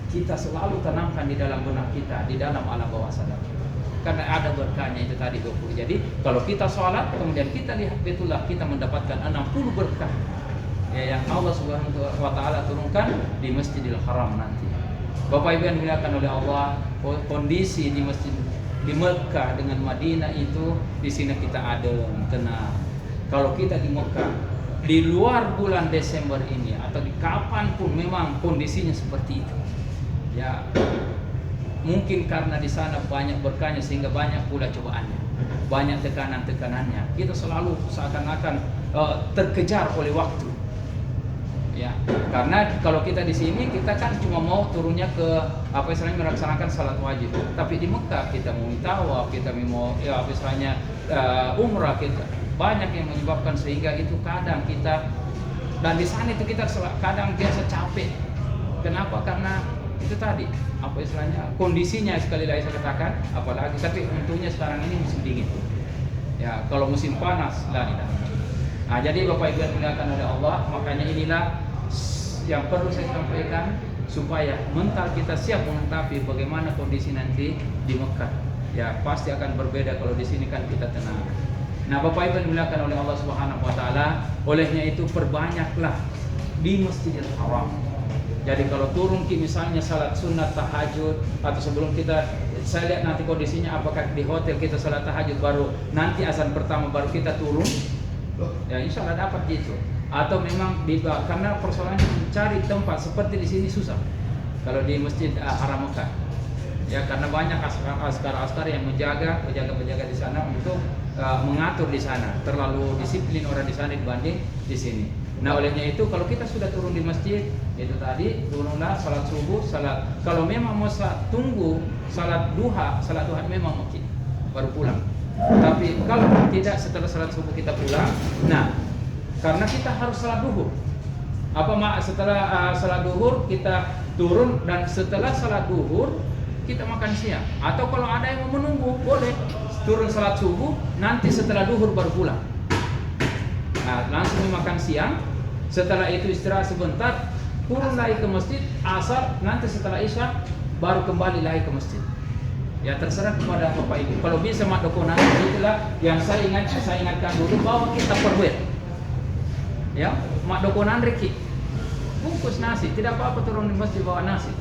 S1: kita selalu tanamkan di dalam benak kita, di dalam alam bawah sadar. Karena ada berkahnya itu tadi 20. Jadi kalau kita sholat kemudian kita lihat Baitullah, kita mendapatkan 60 berkah ya, yang Allah Subhanahu wa taala turunkan di Masjidil Haram nanti. Bapak Ibu yang dimuliakan oleh Allah, kondisi di masjid di Mekah dengan Madinah itu di sini kita adem, tenang. Kalau kita di Mekah di luar bulan Desember ini atau di kapanpun memang kondisinya seperti itu. Ya, mungkin karena di sana banyak berkahnya sehingga banyak pula cobaannya, banyak tekanan-tekanannya. Kita selalu seakan-akan terkejar oleh waktu. Ya, karena kalau kita di sini kita kan cuma mau turunnya ke istilahnya melaksanakan salat wajib. Tapi di Mekah kita mau tawaf, kita mau istilahnya umrah, kita banyak yang menyebabkan sehingga itu kadang kita dan di sana itu kita kadang biasa capek. Kenapa? Karena itu tadi istilahnya kondisinya sekali lagi saya katakan, apalagi tapi untungnya sekarang ini musim dingin. Ya, kalau musim panas lah tidak. Nah, jadi Bapak Ibu yang dimuliakan oleh Allah, makanya inilah yang perlu saya sampaikan supaya mental kita siap menghadapi bagaimana kondisi nanti di Mekah. Ya, pasti akan berbeda kalau di sini kan kita tenang. Nah, Bapak Ibu yang dimuliakan oleh Allah Subhanahu wa taala, olehnya itu perbanyaklah di Masjidil Haram. Jadi kalau turun misalnya salat sunat tahajud atau sebelum kita, saya lihat nanti kondisinya apakah di hotel kita salat tahajud baru nanti azan pertama baru kita turun. Ya, insya Allah dapat gitu. Atau memang karena persoalannya mencari tempat seperti di sini susah. Kalau di Masjid Haram Mekah, ya karena banyak askar yang menjaga di sana untuk mengatur di sana. Terlalu disiplin orang di sana dibanding di sini. Nah, olehnya itu kalau kita sudah turun di masjid itu tadi turunlah salat subuh, kalau memang mau tunggu salat duha memang mungkin baru pulang. Tapi kalau tidak setelah salat subuh kita pulang, nah karena kita harus salat duhur. Setelah salat duhur kita turun dan setelah salat duhur kita makan siang. Atau kalau ada yang mau menunggu boleh turun salat subuh nanti setelah duhur baru pulang. Nah, langsung makan siang. Setelah itu istirahat sebentar, turun lagi ke masjid asar, nanti setelah isya baru kembali lagi ke masjid. Ya terserah kepada Bapak Ibu. Kalau bisa mak dokunan itulah yang saya ingatkan dulu bahwa kita perbuat. Ya, mak dokunan reki. Bungkus nasi, tidak apa-apa turun di masjid bawa nasi.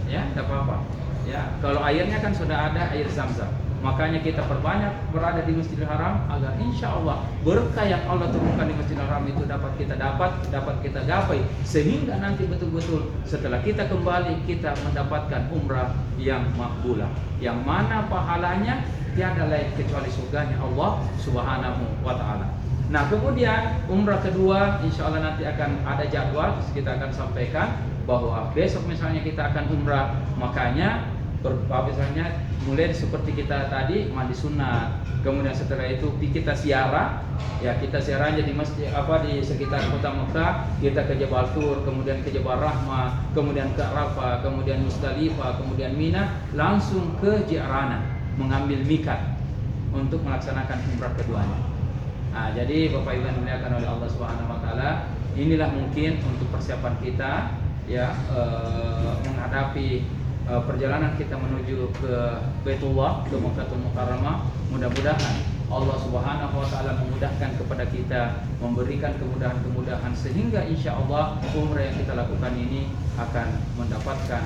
S1: Ya, tidak apa-apa. Ya, kalau airnya kan sudah ada air Zam-Zam. Makanya kita perbanyak berada di Masjidil Haram agar insya Allah berkah yang Allah turunkan di Masjidil Haram itu dapat kita gapai sehingga nanti betul-betul setelah kita kembali kita mendapatkan umrah yang makbulah, yang mana pahalanya tiada lain kecuali surganya Allah Subhanahu wa taala. Nah, kemudian umrah kedua insya Allah nanti akan ada jadwal, kita akan sampaikan bahwa besok misalnya kita akan umrah, makanya misalnya mulai seperti kita tadi mandi sunat, kemudian setelah itu kita ziarah, ya kita ziarahnya di masjid di sekitar kota Mekah, kita ke Jabal Tur, kemudian ke Jabal Rahmah, kemudian ke Arafah, kemudian Musdalifah, kemudian Mina, langsung ke Ji'rana mengambil mikat untuk melaksanakan umrah keduanya. Nah, jadi Bapak Ibu yang dimuliakan oleh Allah Subhanahu wa taala, inilah mungkin untuk persiapan kita ya menghadapi perjalanan kita menuju ke Baitullah, ke Makkahul Mukarramah. Mudah-mudahan Allah Subhanahu wa taala memudahkan kepada kita, memberikan kemudahan-kemudahan sehingga insya Allah umrah yang kita lakukan ini akan mendapatkan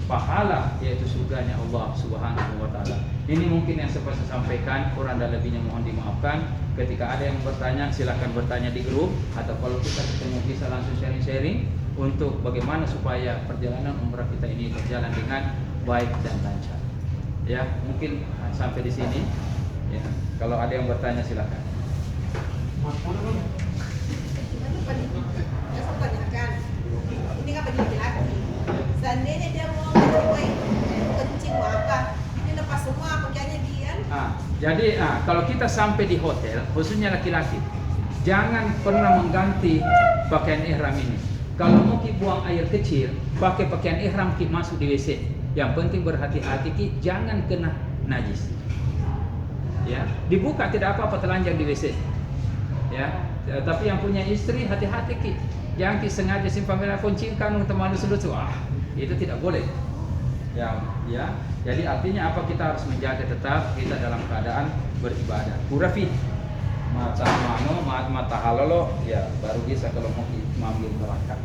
S1: pahala, yaitu surganya Allah Subhanahu wa taala. Ini mungkin yang sempat saya sampaikan, kurang dan lebihnya mohon dimaafkan. Ketika ada yang bertanya, silakan bertanya di grup, atau kalau kita ketemu bisa langsung sharing-sharing untuk bagaimana supaya perjalanan umrah kita ini berjalan dengan baik dan lancar. Ya, mungkin sampai di sini. Ya, kalau ada yang bertanya silakan.
S3: Saya sempat tanyakan, ini kan bagi laki-laki. Seandainya dia mau kencing mau apa, ini lepas semua pakaiannya dia.
S1: Jadi kalau kita sampai di hotel, khususnya laki-laki, jangan pernah mengganti pakaian ihram ini. Kalau mau buang air kecil, pakai pakaian ihram masuk di WC. Yang penting berhati-hati, jangan kena najis. Ya, dibuka tidak apa-apa, telanjang di WC. Ya, tapi yang punya istri hati-hati jangan sengaja simpan merah kuncing kanung teman selucu. Itu tidak boleh. Ya, jadi artinya apa, kita harus menjaga tetap kita dalam keadaan beribadah. Kurafi mata halolo, ya baru bisa kalau mau mengambil berangkat.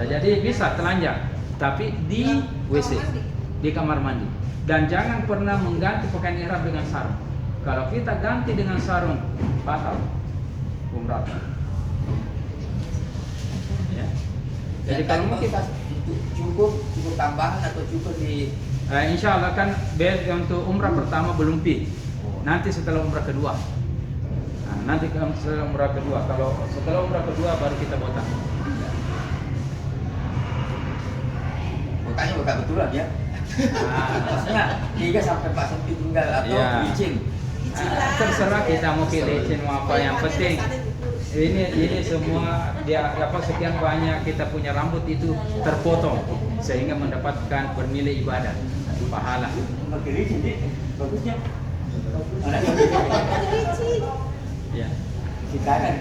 S1: Ya, jadi bisa telanjang, tapi di WC, di kamar mandi. Dan jangan pernah mengganti pakaian ihram dengan sarung. Kalau kita ganti dengan sarung, batal umrah. Ya. Jadi kalau mau kita
S5: cukup tambahan atau cukup di
S1: insya Allah kan untuk umrah pertama belum nanti setelah umrah kedua. Nanti setelah umrah kedua, kalau setelah umrah kedua baru kita botak.
S5: botaknya botak betulan ya. Maksudnya 3 sampai 4 cm tinggal atau licin.
S1: Terserah kita mau pilih licin mau apa, yang penting ini semua dia sekian banyak kita punya rambut itu terpotong sehingga mendapatkan bernilai ibadah, pahala.
S5: Pakai licin bagusnya.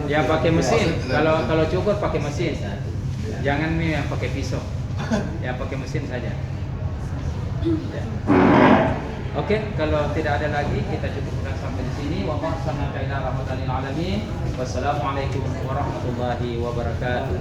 S1: Ya pakai mesin. Kalau cukur pakai mesin. Jangan yang pakai pisau. Ya pakai mesin saja. Ya. Oke, kalau tidak ada lagi kita cukupkan sampai di sini. Wa ma'asana ila rahmatil alamin. Wassalamualaikum warahmatullahi wabarakatuh.